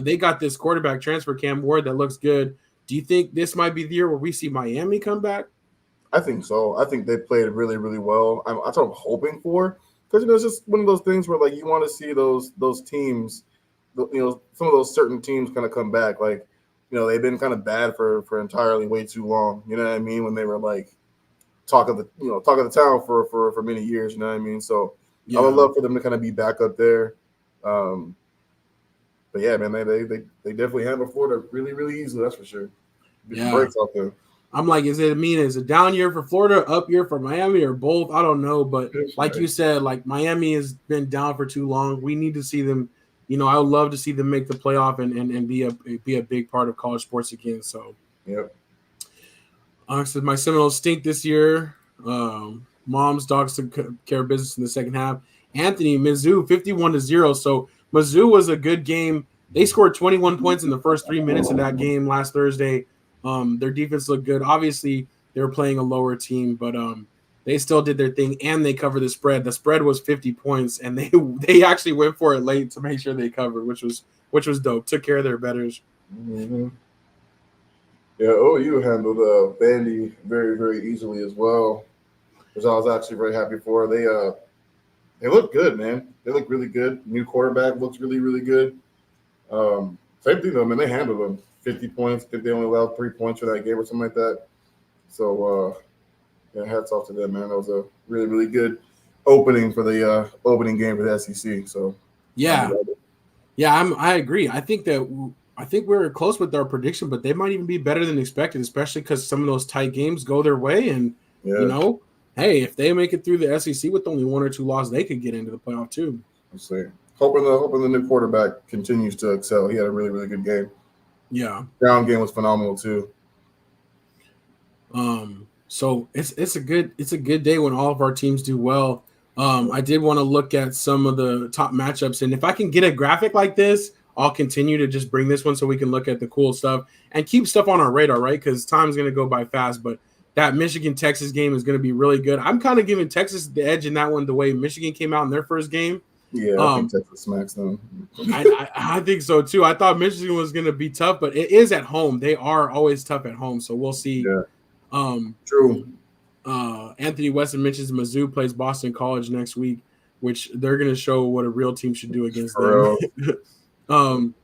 they got this quarterback transfer, Cam Ward, that looks good. Do you think this might be the year where we see Miami come back? I think so. I think they played really, really well. That's what I'm hoping for, because it's just one of those things where like you want to see those teams, some of those certain teams kind of come back. Like, they've been kind of bad for entirely way too long. You know what I mean? When they were like talk of the town for many years. You know what I mean? So I would love for them to kind of be back up there. But yeah, man, they definitely handle Florida really, really easily. That's for sure. Breaks out there. I'm like, is it a down year for Florida, up year for Miami, or both? I don't know. But like you said, like Miami has been down for too long. We need to see them. I would love to see them make the playoff and be a big part of college sports again. So, yep. Said my Seminoles stink this year. Mom's Dogs took care of business in the second half. Anthony, Mizzou 51-0. So Mizzou was a good game. They scored 21 points in the first 3 minutes of that game last Thursday. Their defense looked good. Obviously, they were playing a lower team, but they still did their thing, and they covered the spread. The spread was 50 points, and they actually went for it late to make sure they covered, which was dope. Took care of their bettors. Mm-hmm. Yeah, OU handled Vandy very, very easily as well, which I was actually very happy for. They look good, man. They look really good. New quarterback looks really, really good. Same thing though, man. They handled them 50 points. I think they only allowed 3 points for that game or something like that. So yeah, hats off to them, man. That was a really, really good opening for the opening game for the SEC. So happy Yeah, about it. yeah, I agree. I think we're close with our prediction, but they might even be better than expected, especially because some of those tight games go their way. And you Yeah, know, hey, if they make it through the SEC with only one or two losses, they could get into the playoff too. let's see. Hoping the new quarterback continues to excel. He had a really, really good game. Yeah. Ground game was phenomenal too. So it's a good day when all of our teams do well. I did want to look at some of the top matchups, and if I can get a graphic like this, I'll continue to just bring this one so we can look at the cool stuff and keep stuff on our radar, right? Because time's gonna go by fast. But that Michigan Texas game is gonna be really good. I'm kind of giving Texas the edge in that one, the way Michigan came out in their first game. Yeah, I think Um, Texas smacks them. I think so too. I thought Michigan was gonna be tough, but it is at home. They are always tough at home, so we'll see. Yeah, Um, true. Anthony Weston mentions Mizzou plays Boston College next week, which they're going to show what a real team should do against For them. real. um,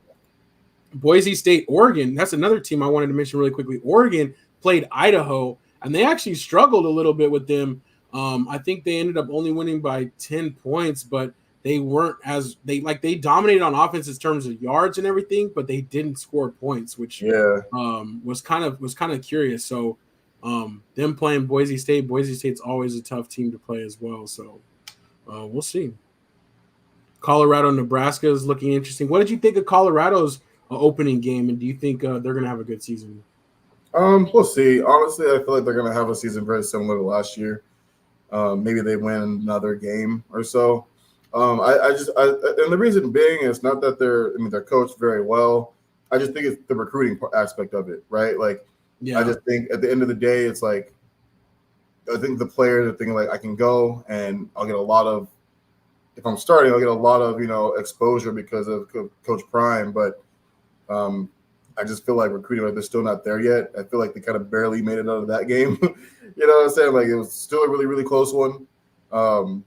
Boise State, Oregon. That's another team I wanted to mention really quickly. Oregon played Idaho, and they actually struggled a little bit with them. I think they ended up only winning by 10 points, but they weren't as they dominated on offense in terms of yards and everything, but they didn't score points, which Yeah, was kind of curious. So them playing Boise State's always a tough team to play as well. So we'll see. Colorado, Nebraska is looking interesting. What did you think of Colorado's opening game, and do you think they're going to have a good season? we'll see. Honestly, I feel like they're gonna have a season very similar to last year. Maybe they win another game or so. And the reason being is not that they're coached very well. I just think it's the recruiting aspect of it, right? Like, I Yeah, just think at the end of the day, it's like I think the players are thinking like I can go and I'll get a lot of if I'm starting, I'll get a lot of exposure because of Coach Prime, but um, I just feel like recruiting, like they're still not there yet. I feel like they kind of barely made it out of that game. You know what I'm saying? Like it was still a really, really close one. Um,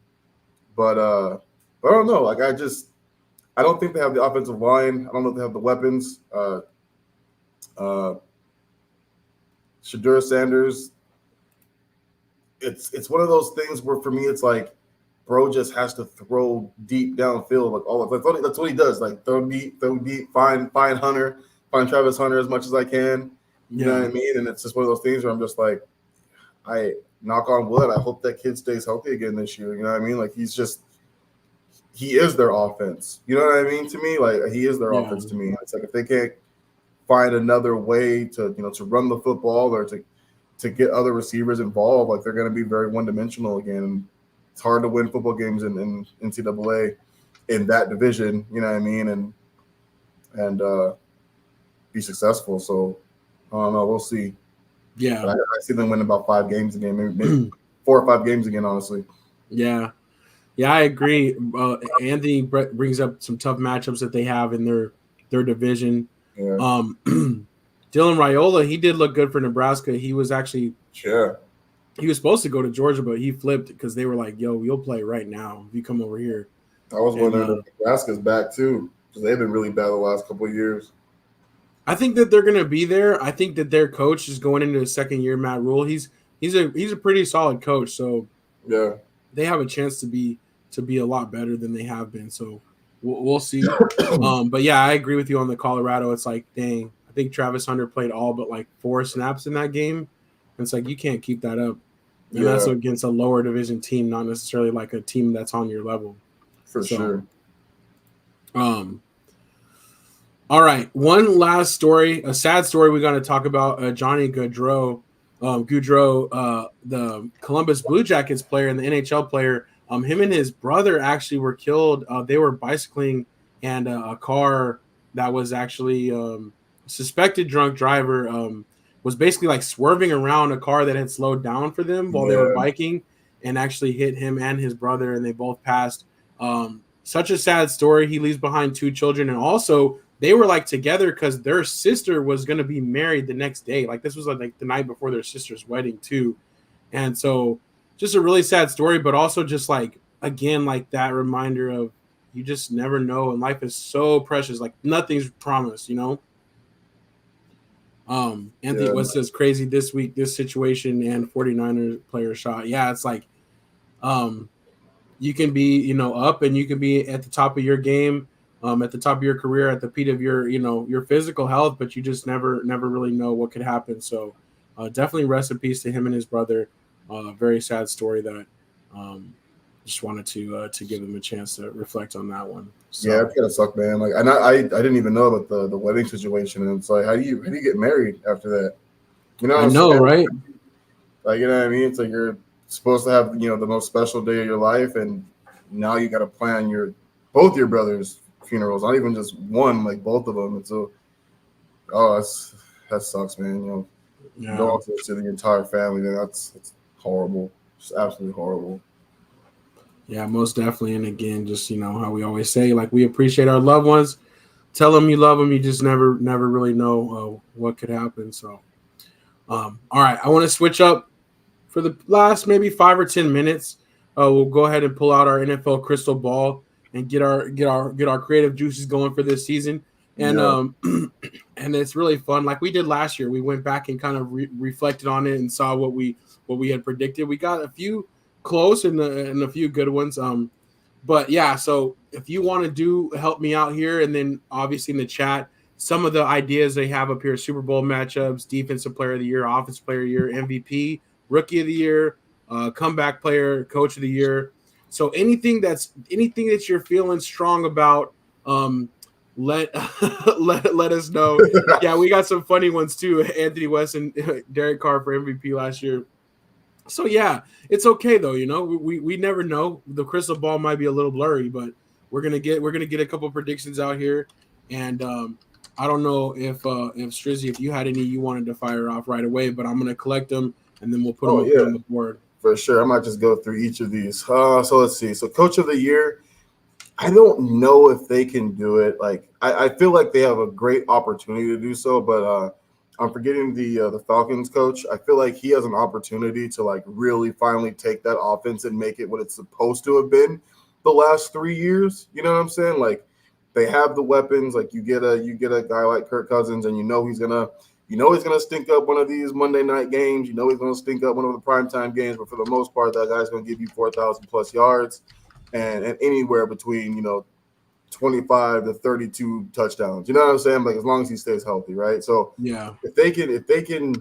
but I don't know. Like I don't think they have the offensive line. I don't know if they have the weapons. Uh, Shadur Sanders. It's one of those things where for me it's like, bro just has to throw deep downfield like all of that's what he does. Like throw deep, find Hunter, find Travis Hunter as much as I can. You know yeah, what I mean? And it's just one of those things where I'm just like, I knock on wood. I hope that kid stays healthy again this year. You know what I mean? Like he is their offense. You know what I mean? To me, like he is their yeah, offense to me. It's like if they can't find another way to to run the football or to get other receivers involved, like they're going to be very one dimensional again. And it's hard to win football games in NCAA in that division. You know what I mean? And be successful. So I don't know. We'll see. But yeah, I see them win about 5 games again, maybe 4 or 5 games again. Honestly, yeah. Yeah, I agree. Anthony brings up some tough matchups that they have in their division. yeah, Dylan Raiola, he did look good for Nebraska. He was actually sure. he was supposed to go to Georgia, but he flipped because they were like, "Yo, you'll play right now if you come over here." I was And wondering if Nebraska's back too because they've been really bad the last couple of years. I think that they're going to be there. I think that their coach is going into his second year, Matt Rule. He's a pretty solid coach, so Yeah, they have a chance to be a lot better than they have been. So we'll see. But yeah, I agree with you on the Colorado. It's like, dang, I think Travis Hunter played all but like 4 snaps in that game. And it's like you can't keep that up, and that's yeah, against a lower division team, not necessarily like a team that's on your level. for So, sure. um, all right, one last story, a sad story we got to talk about. Johnny Gaudreau, the Columbus Blue Jackets player and the NHL player. Him and his brother actually were killed. They were bicycling, and a car that was actually suspected drunk driver was basically like swerving around a car that had slowed down for them while they were Yeah, biking, and actually hit him and his brother, and they both passed. Such a sad story. He leaves behind 2 children, and also they were like together because their sister was gonna be married the next day. Like this was like the night before their sister's wedding too, and so just a really sad story, but also just like again like that reminder of you just never know, and life is so precious. Like nothing's promised, you know. Anthony Yeah, West says crazy this week, this situation and 49ers player shot. Yeah, it's like um you can be, you know, up and you can be at the top of your game, at the top of your career, at the peak of your, you know, your physical health, but you just never really know what could happen. So definitely rest in peace to him and his brother. Very sad story that um, just wanted to give him a chance to reflect on that one. yeah, So it kind of sucked, man. Like, and I didn't even know about the wedding situation, and it's like, how do you get married after that? You know what I I'm know, saying? right? Like, you know what I mean? It's like you're supposed to have, you know, the most special day of your life, and now you got to plan both your brothers' funerals, not even just one, like both of them. And so, oh, that sucks, man. You know, Yeah. going to the entire family, then that's horrible. Just absolutely horrible. Yeah, most definitely. And again, just, you know, how we always say, like, we appreciate our loved ones. Tell them you love them. You just never really know what could happen. So, all right, I want to switch up for the last maybe 5 or 10 minutes. We'll go ahead and pull out our NFL crystal ball and get our creative juices going for this season. And Yeah. and it's really fun. Like we did last year, we went back and kind of reflected on it and saw what we had predicted. We got a few close and a few good ones. But yeah, so if you want to help me out here, and then obviously in the chat, some of the ideas they have up here: Super Bowl matchups, Defensive Player of the Year, Offensive Player of the Year, MVP, Rookie of the Year, Comeback Player, Coach of the Year. So anything that you're feeling strong about, let let us know. Yeah, we got some funny ones too. Anthony West and Derek Carr for MVP last year. So yeah, it's okay though. You know, we never know. The crystal ball might be a little blurry, but we're gonna get a couple predictions out here, and I don't know if Strizzy, if you had any you wanted to fire off right away, but I'm gonna collect them and then we'll put them Oh up here yeah, on the board. for sure. I might just go through each of these. So let's see. So Coach of the Year, I don't know if they can do it. Like I feel like they have a great opportunity to do so, but I'm forgetting the Falcons coach. I feel like he has an opportunity to like really finally take that offense and make it what it's supposed to have been the last 3 years. You know what I'm saying? Like they have the weapons. Like you get a guy like Kirk Cousins, and he's gonna stink up one of these Monday night games. You know he's gonna stink up one of the primetime games, but for the most part, that guy's gonna give you 4,000 plus yards and anywhere between 25 to 32 touchdowns. You know what I'm saying? Like as long as he stays healthy, right? So Yeah, if they can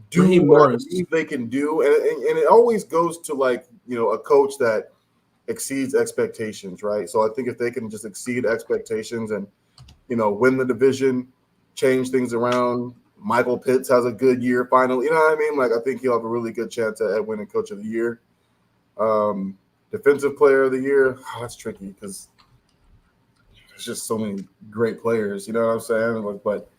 do Raheem what I Morris. believe they can do, and it always goes to like a coach that exceeds expectations, right? So I think if they can just exceed expectations and win the division, change things around. Michael Pitts has a good year finally. You know what I mean? Like I think he'll have a really good chance at winning Coach of the Year. Um, Defensive Player of the Year, that's tricky because there's just so many great players. You know what I'm saying? But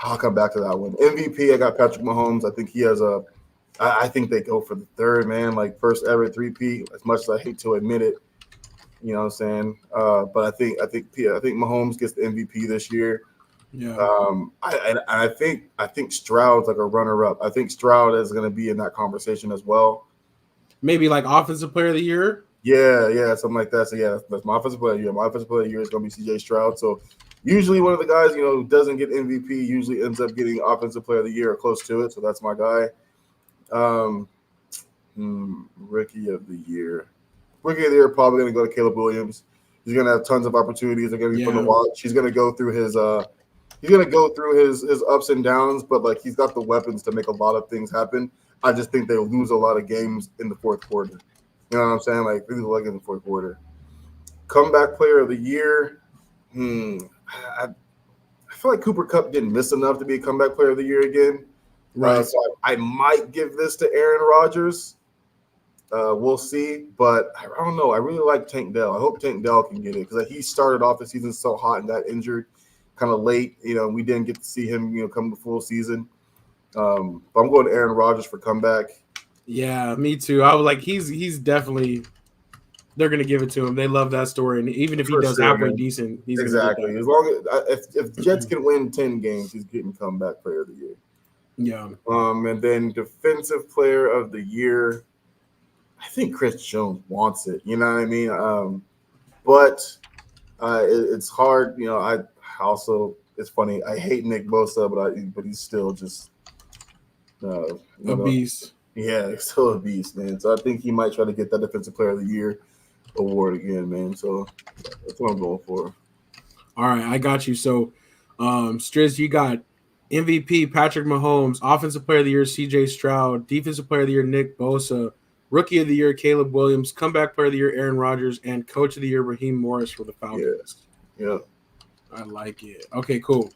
I'll come back to that one. MVP, I got Patrick Mahomes. I think he has I think they go for the third, man. Like first ever three-peat. As much as I hate to admit it, you know what I'm saying? But I think Mahomes gets the MVP this year. Yeah, I think Stroud's like a runner-up. I think Stroud is going to be in that conversation as well. maybe like Offensive Player of the Year. Yeah, something like that. So yeah, that's my offensive player. Yeah, my offensive player of the year is going to be C.J. Stroud. So usually one of the guys who doesn't get MVP usually ends up getting offensive player of the year or close to it. So that's my guy. Um, Rookie of the year. Rookie of the year probably going to go to Caleb Williams. He's going to have tons of opportunities. They're going to be fun to Yeah, watch. He's going to go through his ups and downs, but like he's got the weapons to make a lot of things happen. I just think they'll lose a lot of games in the fourth quarter. You know what I'm saying? Like they lose a lot in the fourth quarter. Comeback player of the year. I feel like Cooper Kupp didn't miss enough to be a comeback player of the year again. right. So I might give this to Aaron Rodgers. We'll see, but I don't know. I really like Tank Dell. I hope Tank Dell can get it because he started off the season so hot and got injured kind of late. We didn't get to see him, come the full season. But I'm going to Aaron Rodgers for comeback. Yeah, me too. I was like, he's definitely they're gonna give it to him. They love that story, and even if he For does sure, halfway man. decent, he's Exactly. gonna get As long as if Jets can win 10 games, he's getting comeback player of the year. that. Yeah. And then defensive player of the year, I think Chris Jones wants it. You know what I mean? But it's hard. You know, I also it's funny. I hate Nick Bosa, but he's still just A beast. Yeah, he's still a beast, man. So I think he might try to get that defensive player of the year award again, man. So that's what I'm going for. All right, I got you. So, Striz, you got MVP Patrick Mahomes, Offensive Player of the Year CJ Stroud, Defensive Player of the Year Nick Bosa, Rookie of the Year Caleb Williams, Comeback Player of the Year Aaron Rodgers, and Coach of the Year Raheem Morris for the Falcons. Yeah. I like it. Okay, cool.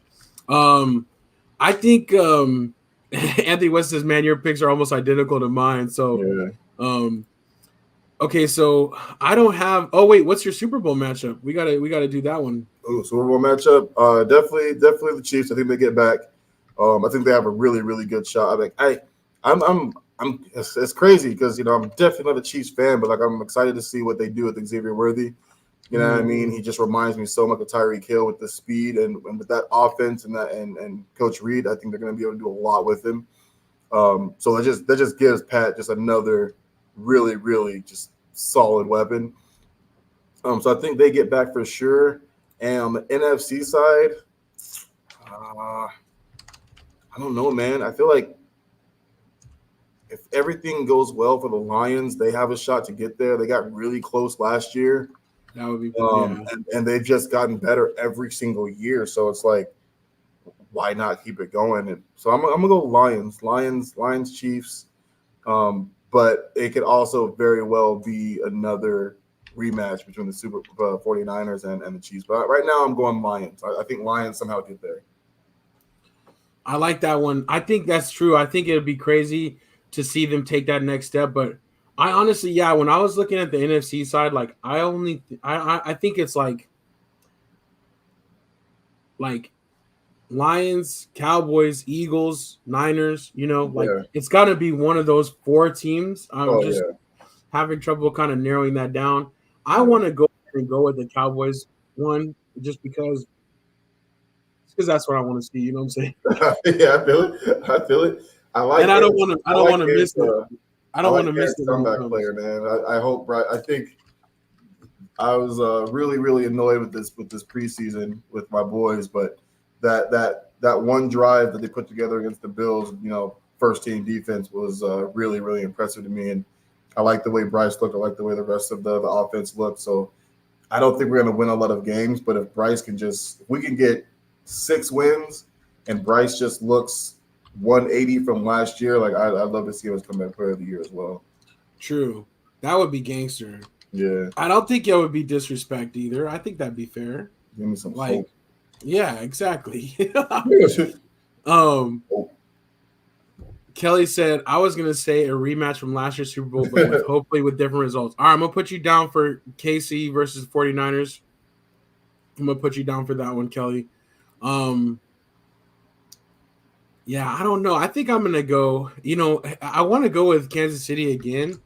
I think Anthony West says, "Man, your picks are almost identical to mine." So, Yeah. Okay, so I don't have. Oh wait, what's your Super Bowl matchup? We gotta do that one. Oh, Super Bowl matchup. Definitely the Chiefs. I think they get back. I think they have a really, really good shot. I'm. It's crazy because I'm definitely not a Chiefs fan, but like I'm excited to see what they do with Xavier Worthy. You know what I mean? He just reminds me so much of Tyreek Hill with the speed and with that offense and Coach Reed. I think they're going to be able to do a lot with him. So that just gives Pat just another really, really just solid weapon. So I think they get back for sure. And on the NFC side, I don't know, man. I feel like if everything goes well for the Lions, they have a shot to get there. They got really close last year. That would be and they've just gotten better every single year. So it's like, why not keep it going? And so I'm gonna go Lions, Chiefs. But it could also very well be another rematch between the 49ers and the Chiefs. But right now I'm going Lions. I think Lions somehow get there. I like that one. I think that's true. I think it would be crazy to see them take that next step. But I honestly, yeah, when I was looking at the NFC side, like I think it's like Lions, Cowboys, Eagles, Niners, it's got to be one of those four teams. I'm having trouble kind of narrowing that down. I want to go with the Cowboys one just because that's what I want to see. You know what I'm saying? Yeah, I feel it. I like, and I don't want to miss it. I don't want to miss the comeback player, man. I hope. Right. I think I was really, really annoyed with this preseason with my boys, but that one drive that they put together against the Bills, first team defense was really, really impressive to me. And I like the way Bryce looked. I like the way the rest of the offense looked. So I don't think we're going to win a lot of games, but if Bryce if we can get 6 wins and Bryce just looks 180 from last year, like I'd love to see him as comeback player of the year as well. True. That would be gangster. Yeah. I don't think it would be disrespect either. I think that'd be fair. Give me some hope. Yeah, exactly. Kelly said, I was going to say a rematch from last year's Super Bowl, but hopefully with different results. All right, I'm going to put you down for KC versus 49ers. I'm going to put you down for that one, Kelly. Yeah, I don't know. I think I'm going to go, I want to go with Kansas City again,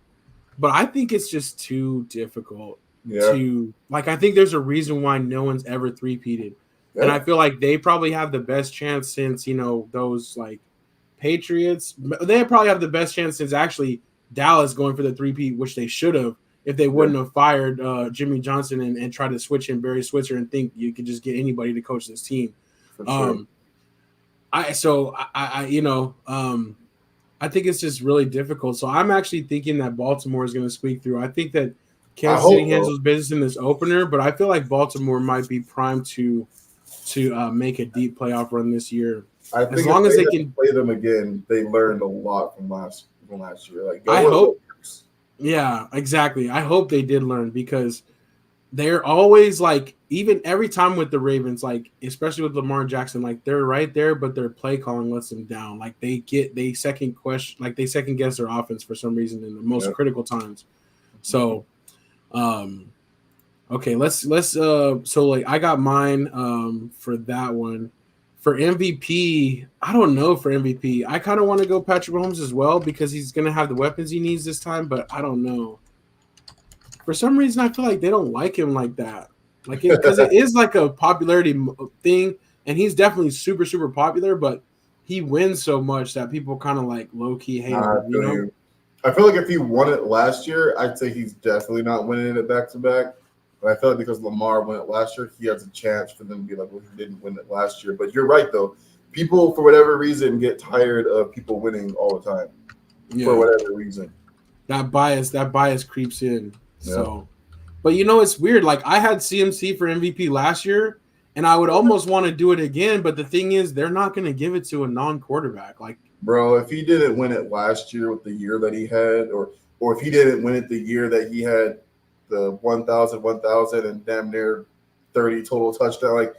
but I think it's just too difficult I think there's a reason why no one's ever three-peated. Yeah. And I feel like they probably have the best chance since, those Patriots. They probably have the best chance since actually Dallas going for the three-peat, which they should have if they wouldn't have fired Jimmy Johnson and tried to switch in Barry Switzer and think you could just get anybody to coach this team. For sure. I think it's just really difficult. So I'm actually thinking that Baltimore is going to squeak through. I think that Kansas City handles business in this opener, but I feel like Baltimore might be primed to make a deep playoff run this year. I think as long as they can play them again, they learned a lot from last year. I hope. Yeah, exactly. I hope they did learn because they're always even every time with the Ravens, especially with Lamar Jackson, they're right there, but their play calling lets them down. They second guess their offense for some reason in the most critical times. So, okay, let's I got mine for that one. For MVP, I don't know for MVP. I kind of want to go Patrick Mahomes as well because he's going to have the weapons he needs this time, but I don't know. for some reason I feel like they don't like him like that. Like it because it is like a popularity thing, and he's definitely super super popular, but he wins so much that people kind of like low key hate Nah, I him. You feel know? you. I feel like if he won it last year, I'd say he's definitely not winning it back to back. But I feel like because Lamar won it last year, he has a chance for them to be like, well, he didn't win it last year. But you're right though. People, for whatever reason, get tired of people winning all the time. For Yeah. whatever reason. That bias creeps in. Yeah. So, but you know, it's weird. Like I had CMC for MVP last year, and I would almost want to do it again. But the thing is, they're not going to give it to a non-quarterback. Like, Bro, if he didn't win it last year with the year that he had, or if he didn't win it the year that he had the 1,000, and damn near 30 total touchdown, like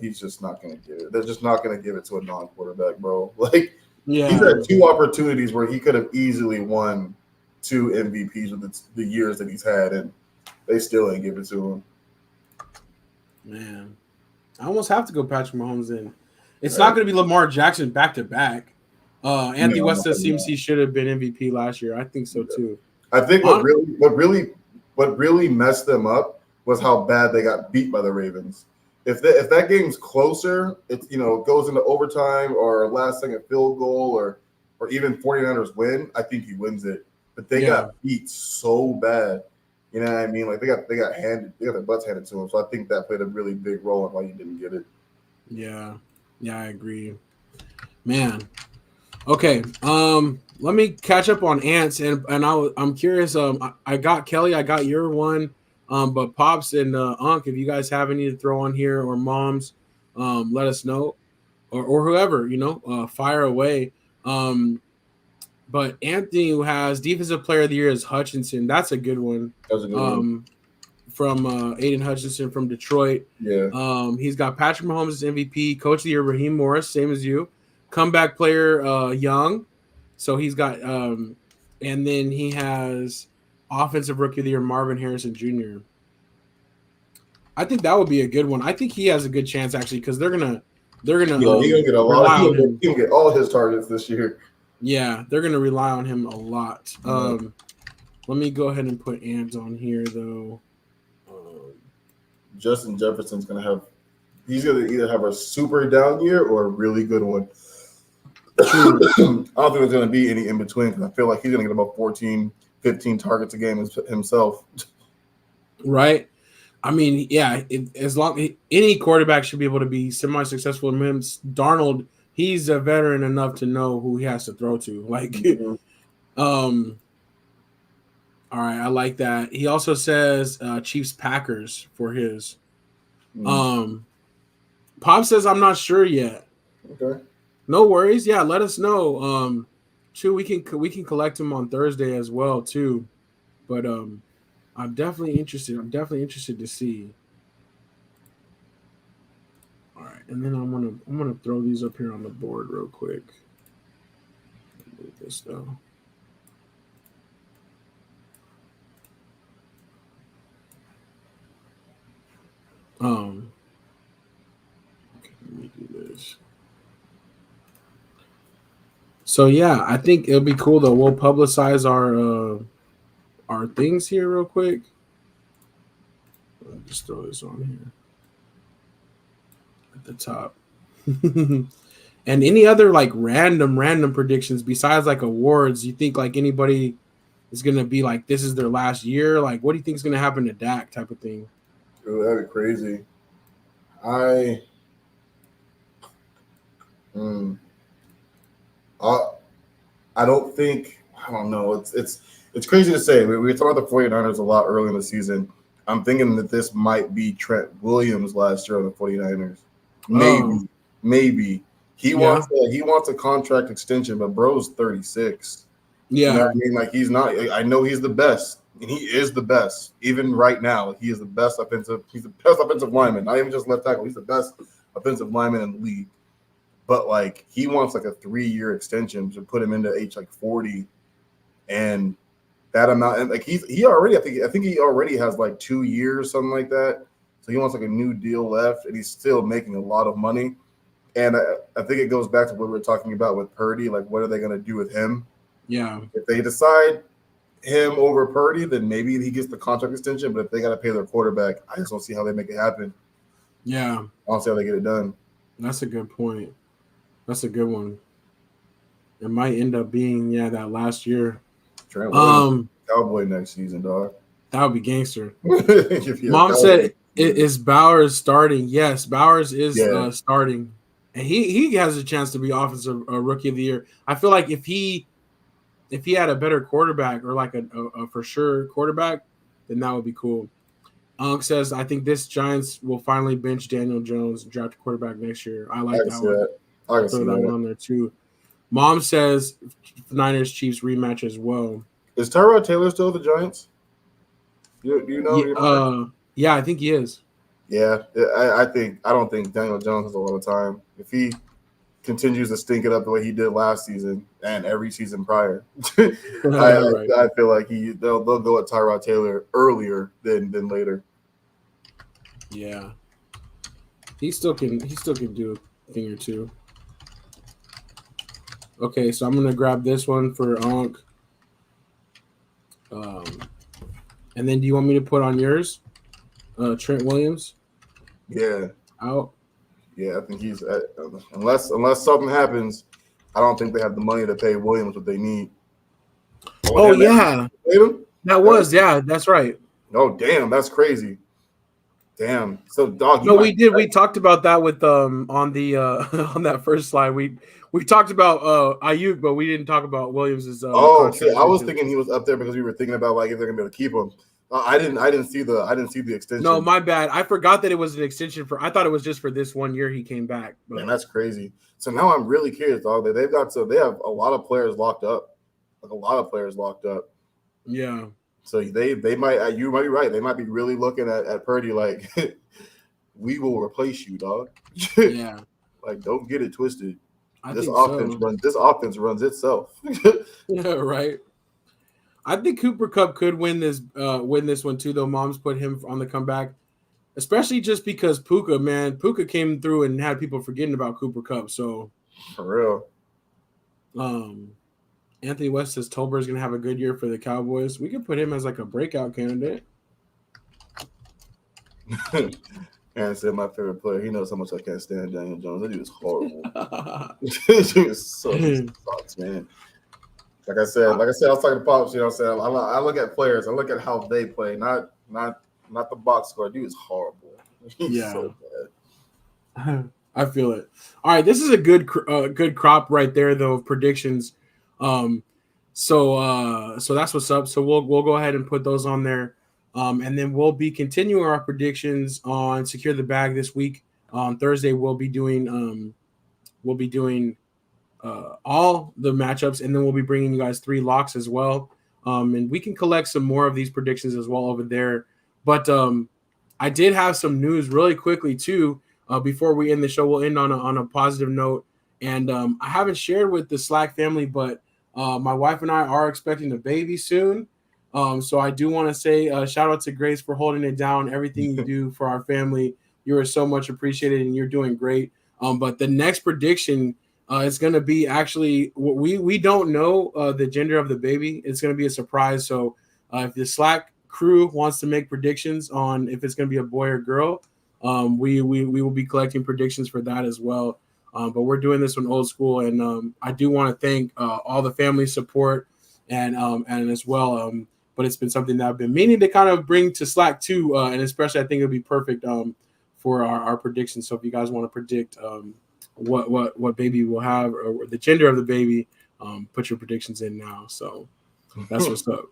he's just not gonna give it. They're just not gonna give it to a non-quarterback, bro. Like he's yeah, had two opportunities where he could have easily won 2 MVPs with the years that he's had, and they still ain't give it to him. man, I almost have to go Patrick Mahomes in. It's not Right? going to be Lamar Jackson back to back. Anthony No, West no, says no. CMC should have been MVP last year. I think so too. I think Hon- what really messed them up was how bad they got beat by the Ravens. If that game's closer, it goes into overtime or last second field goal or even 49ers win, I think he wins it. But they yeah, got beat so bad. You know what I mean? Like they got their butts handed to them. So I think that played a really big role in why you didn't get it. yeah, yeah. I agree, man. Okay, let me catch up on ants, and I'm curious. I got Kelly, I got your one, but Pops and Unc, if you guys have any to throw on here or moms, let us know, or whoever fire away. Um, but Anthony, who has defensive player of the year, is Hutchinson. That's a good one. That was a good one. From Aiden Hutchinson from Detroit. Yeah. He's got Patrick Mahomes as MVP, Coach of the Year Raheem Morris, same as you, comeback player Young. So he's got, and then he has offensive rookie of the year Marvin Harrison Jr. I think that would be a good one. I think he has a good chance actually because they're gonna Yeah, he's gonna get a lot. rely on him. He'll get all his targets this year. Yeah, they're gonna rely on him a lot. Yeah. Let me go ahead and put Ants on here though. Justin Jefferson's gonna have. He's gonna either have a super down year or a really good one. I don't think there's gonna be any in between because I feel like he's gonna get about 14, 15 targets a game himself. Right. I mean, yeah. As long any quarterback should be able to be semi-successful. Darnold, he's a veteran enough to know who he has to throw to. Like, all right, I like that. He also says Chiefs Packers for his. Pop says I'm not sure yet. Okay. No worries. Yeah, let us know. Too, we can collect him on Thursday as well too. But I'm definitely interested. I'm definitely interested to see. All right, and then I'm gonna throw these up here on the board real quick. Move this though. Okay, let me do this. So yeah, I think it'll be cool though. We'll publicize our things here real quick. I'll just throw this on here at the top. And any other like random predictions besides like awards, you think like anybody is gonna be like this is their last year? Like what do you think is gonna happen to Dak type of thing? Ooh, that'd be crazy. I don't think. I don't know. It's crazy to say. We talked about the 49ers a lot early in the season. I'm thinking that this might be Trent Williams last year on the 49ers. Maybe. He wants a contract extension, but bro's 36. Yeah. You know what I mean? Like he's not. I know he's the best, and he is the best. Even right now, he is the best offensive. He's the best offensive lineman. Not even just left tackle. He's the best offensive lineman in the league. But like he wants like a 3-year extension to put him into age like 40, and that amount. And like he already. I think he already has like 2 years, something like that. So he wants like a new deal left, and he's still making a lot of money. And I think it goes back to what we were talking about with Purdy. Like, what are they going to do with him? Yeah. If they decide him over Purdy, then maybe he gets the contract extension. But if they got to pay their quarterback, I just don't see how they make it happen. Yeah. I don't see how they get it done. That's a good point. That's a good one. It might end up being that last year. Trent Williams, Cowboy next season, dog. That would be gangster. Mom said, "Is Bowers starting?" Yes, Bowers is starting, and he has a chance to be offensive rookie of the year. I feel like if he had a better quarterback or like a for sure quarterback, then that would be cool. Unk says, "I think this Giants will finally bench Daniel Jones and draft a quarterback next year." I like that one. I can throw see that one on there too. Mom says Niners Chiefs rematch as well. Is Tyrod Taylor still with the Giants? Do you know? Yeah, I think he is. Yeah, I don't think Daniel Jones has a lot of time. If he continues to stink it up the way he did last season and every season prior, I feel like they'll go at Tyrod Taylor earlier than later. Yeah, he still can do a thing or two. Okay, so I'm gonna grab this one for Onk. And then do you want me to put on yours? Trent Williams? Yeah. Out? Yeah, I think he's unless something happens, I don't think they have the money to pay Williams what they need. Oh yeah. That's right. Oh damn, that's crazy. Damn. So dog. No, we did. We talked about that with on the on that first slide. We talked about Ayuk, but we didn't talk about Williams's. See, I was thinking he was up there because we were thinking about like if they're gonna be able to keep him. I didn't see the extension. No, my bad. I forgot that it was an extension for. I thought it was just for this 1 year he came back. But. Man, that's crazy. So now I'm really curious, dog. They have a lot of players locked up, Yeah. So they might. You might be right. They might be really looking at Purdy like, we will replace you, dog. Yeah. Like, don't get it twisted. This offense runs itself. Yeah, right. I think Cooper Kupp could win this one too, though. Mom's put him on the comeback, especially just because Puka came through and had people forgetting about Cooper Kupp. So for real. Anthony West says Tolbert is going to have a good year for the Cowboys. We could put him as like a breakout candidate. Aaron said my favorite player. He knows how much I can't stand Daniel Jones. That dude is horrible. That dude is so sucks, man. Like I said, I was talking to Pops. You know what I'm saying? I look at players. I look at how they play, not the box score. Dude is horrible. He's so bad. I feel it. All right, this is a good crop right there, though, of predictions. So that's what's up. So we'll go ahead and put those on there, and then we'll be continuing our predictions on Secure the Bag this week. On Thursday, we'll be doing all the matchups, and then we'll be bringing you guys 3 locks as well. And we can collect some more of these predictions as well over there. But I did have some news really quickly too. Before we end the show, we'll end on a positive note. And I haven't shared with the SLAC family, but my wife and I are expecting a baby soon. So I do want to say shout out to Grace for holding it down. Everything you do for our family, you are so much appreciated, and you're doing great. But the next prediction is going to be actually we don't know the gender of the baby. It's going to be a surprise. So if the SLAC crew wants to make predictions on if it's going to be a boy or girl, we will be collecting predictions for that as well. But we're doing this one old school, and I do want to thank all the family support and as well. But it's been something that I've been meaning to kind of bring to SLAC too, and especially I think it'll be perfect for our predictions. So if you guys want to predict what baby we'll have or the gender of the baby, put your predictions in now. So that's what's up.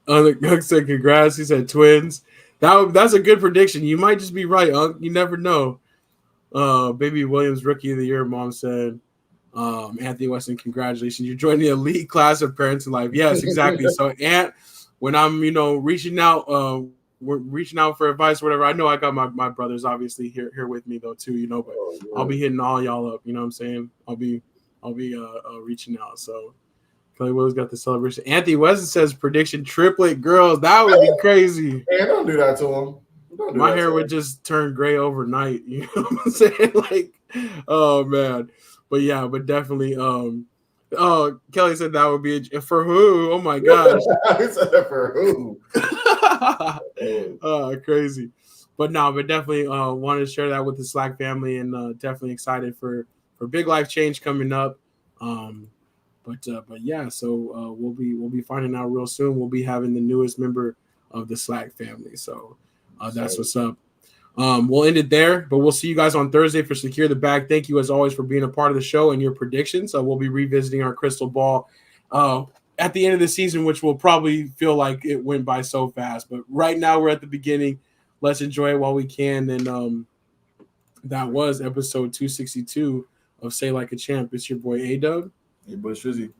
Unk said congrats. He said twins. That's a good prediction. You might just be right, Unk. You never know. Baby Williams, rookie of the year, Mom said. Anthony Weston, congratulations. You're joining the elite class of parents in life. Yes, exactly. So, Aunt, when I'm, reaching out, we're reaching out for advice, whatever. I know I got my brothers obviously here with me though too, but I'll be hitting all y'all up. You know what I'm saying? I'll be reaching out. So Kelly Williams got the celebration. Anthony Weston says prediction triplet girls. That would be crazy. Man, don't do that to him. My hair would just turn gray overnight. You know what I'm saying? Like, oh man. But yeah, but definitely Oh, Kelly said that would be for who? Oh my gosh. I said that for who? Crazy. But definitely wanted to share that with the SLAC family, and definitely excited for big life change coming up. But yeah, so we'll be finding out real soon. We'll be having the newest member of the SLAC family. So that's what's up. We'll end it there, but we'll see you guys on Thursday for Secure the Bag. Thank you as always for being a part of the show and your predictions. We'll be revisiting our crystal ball at the end of the season, which will probably feel like it went by so fast. But right now we're at the beginning. Let's enjoy it while we can. And that was episode 262 of Say Like a Champ. It's your boy A-Dub. Hey, boy, Shizzy.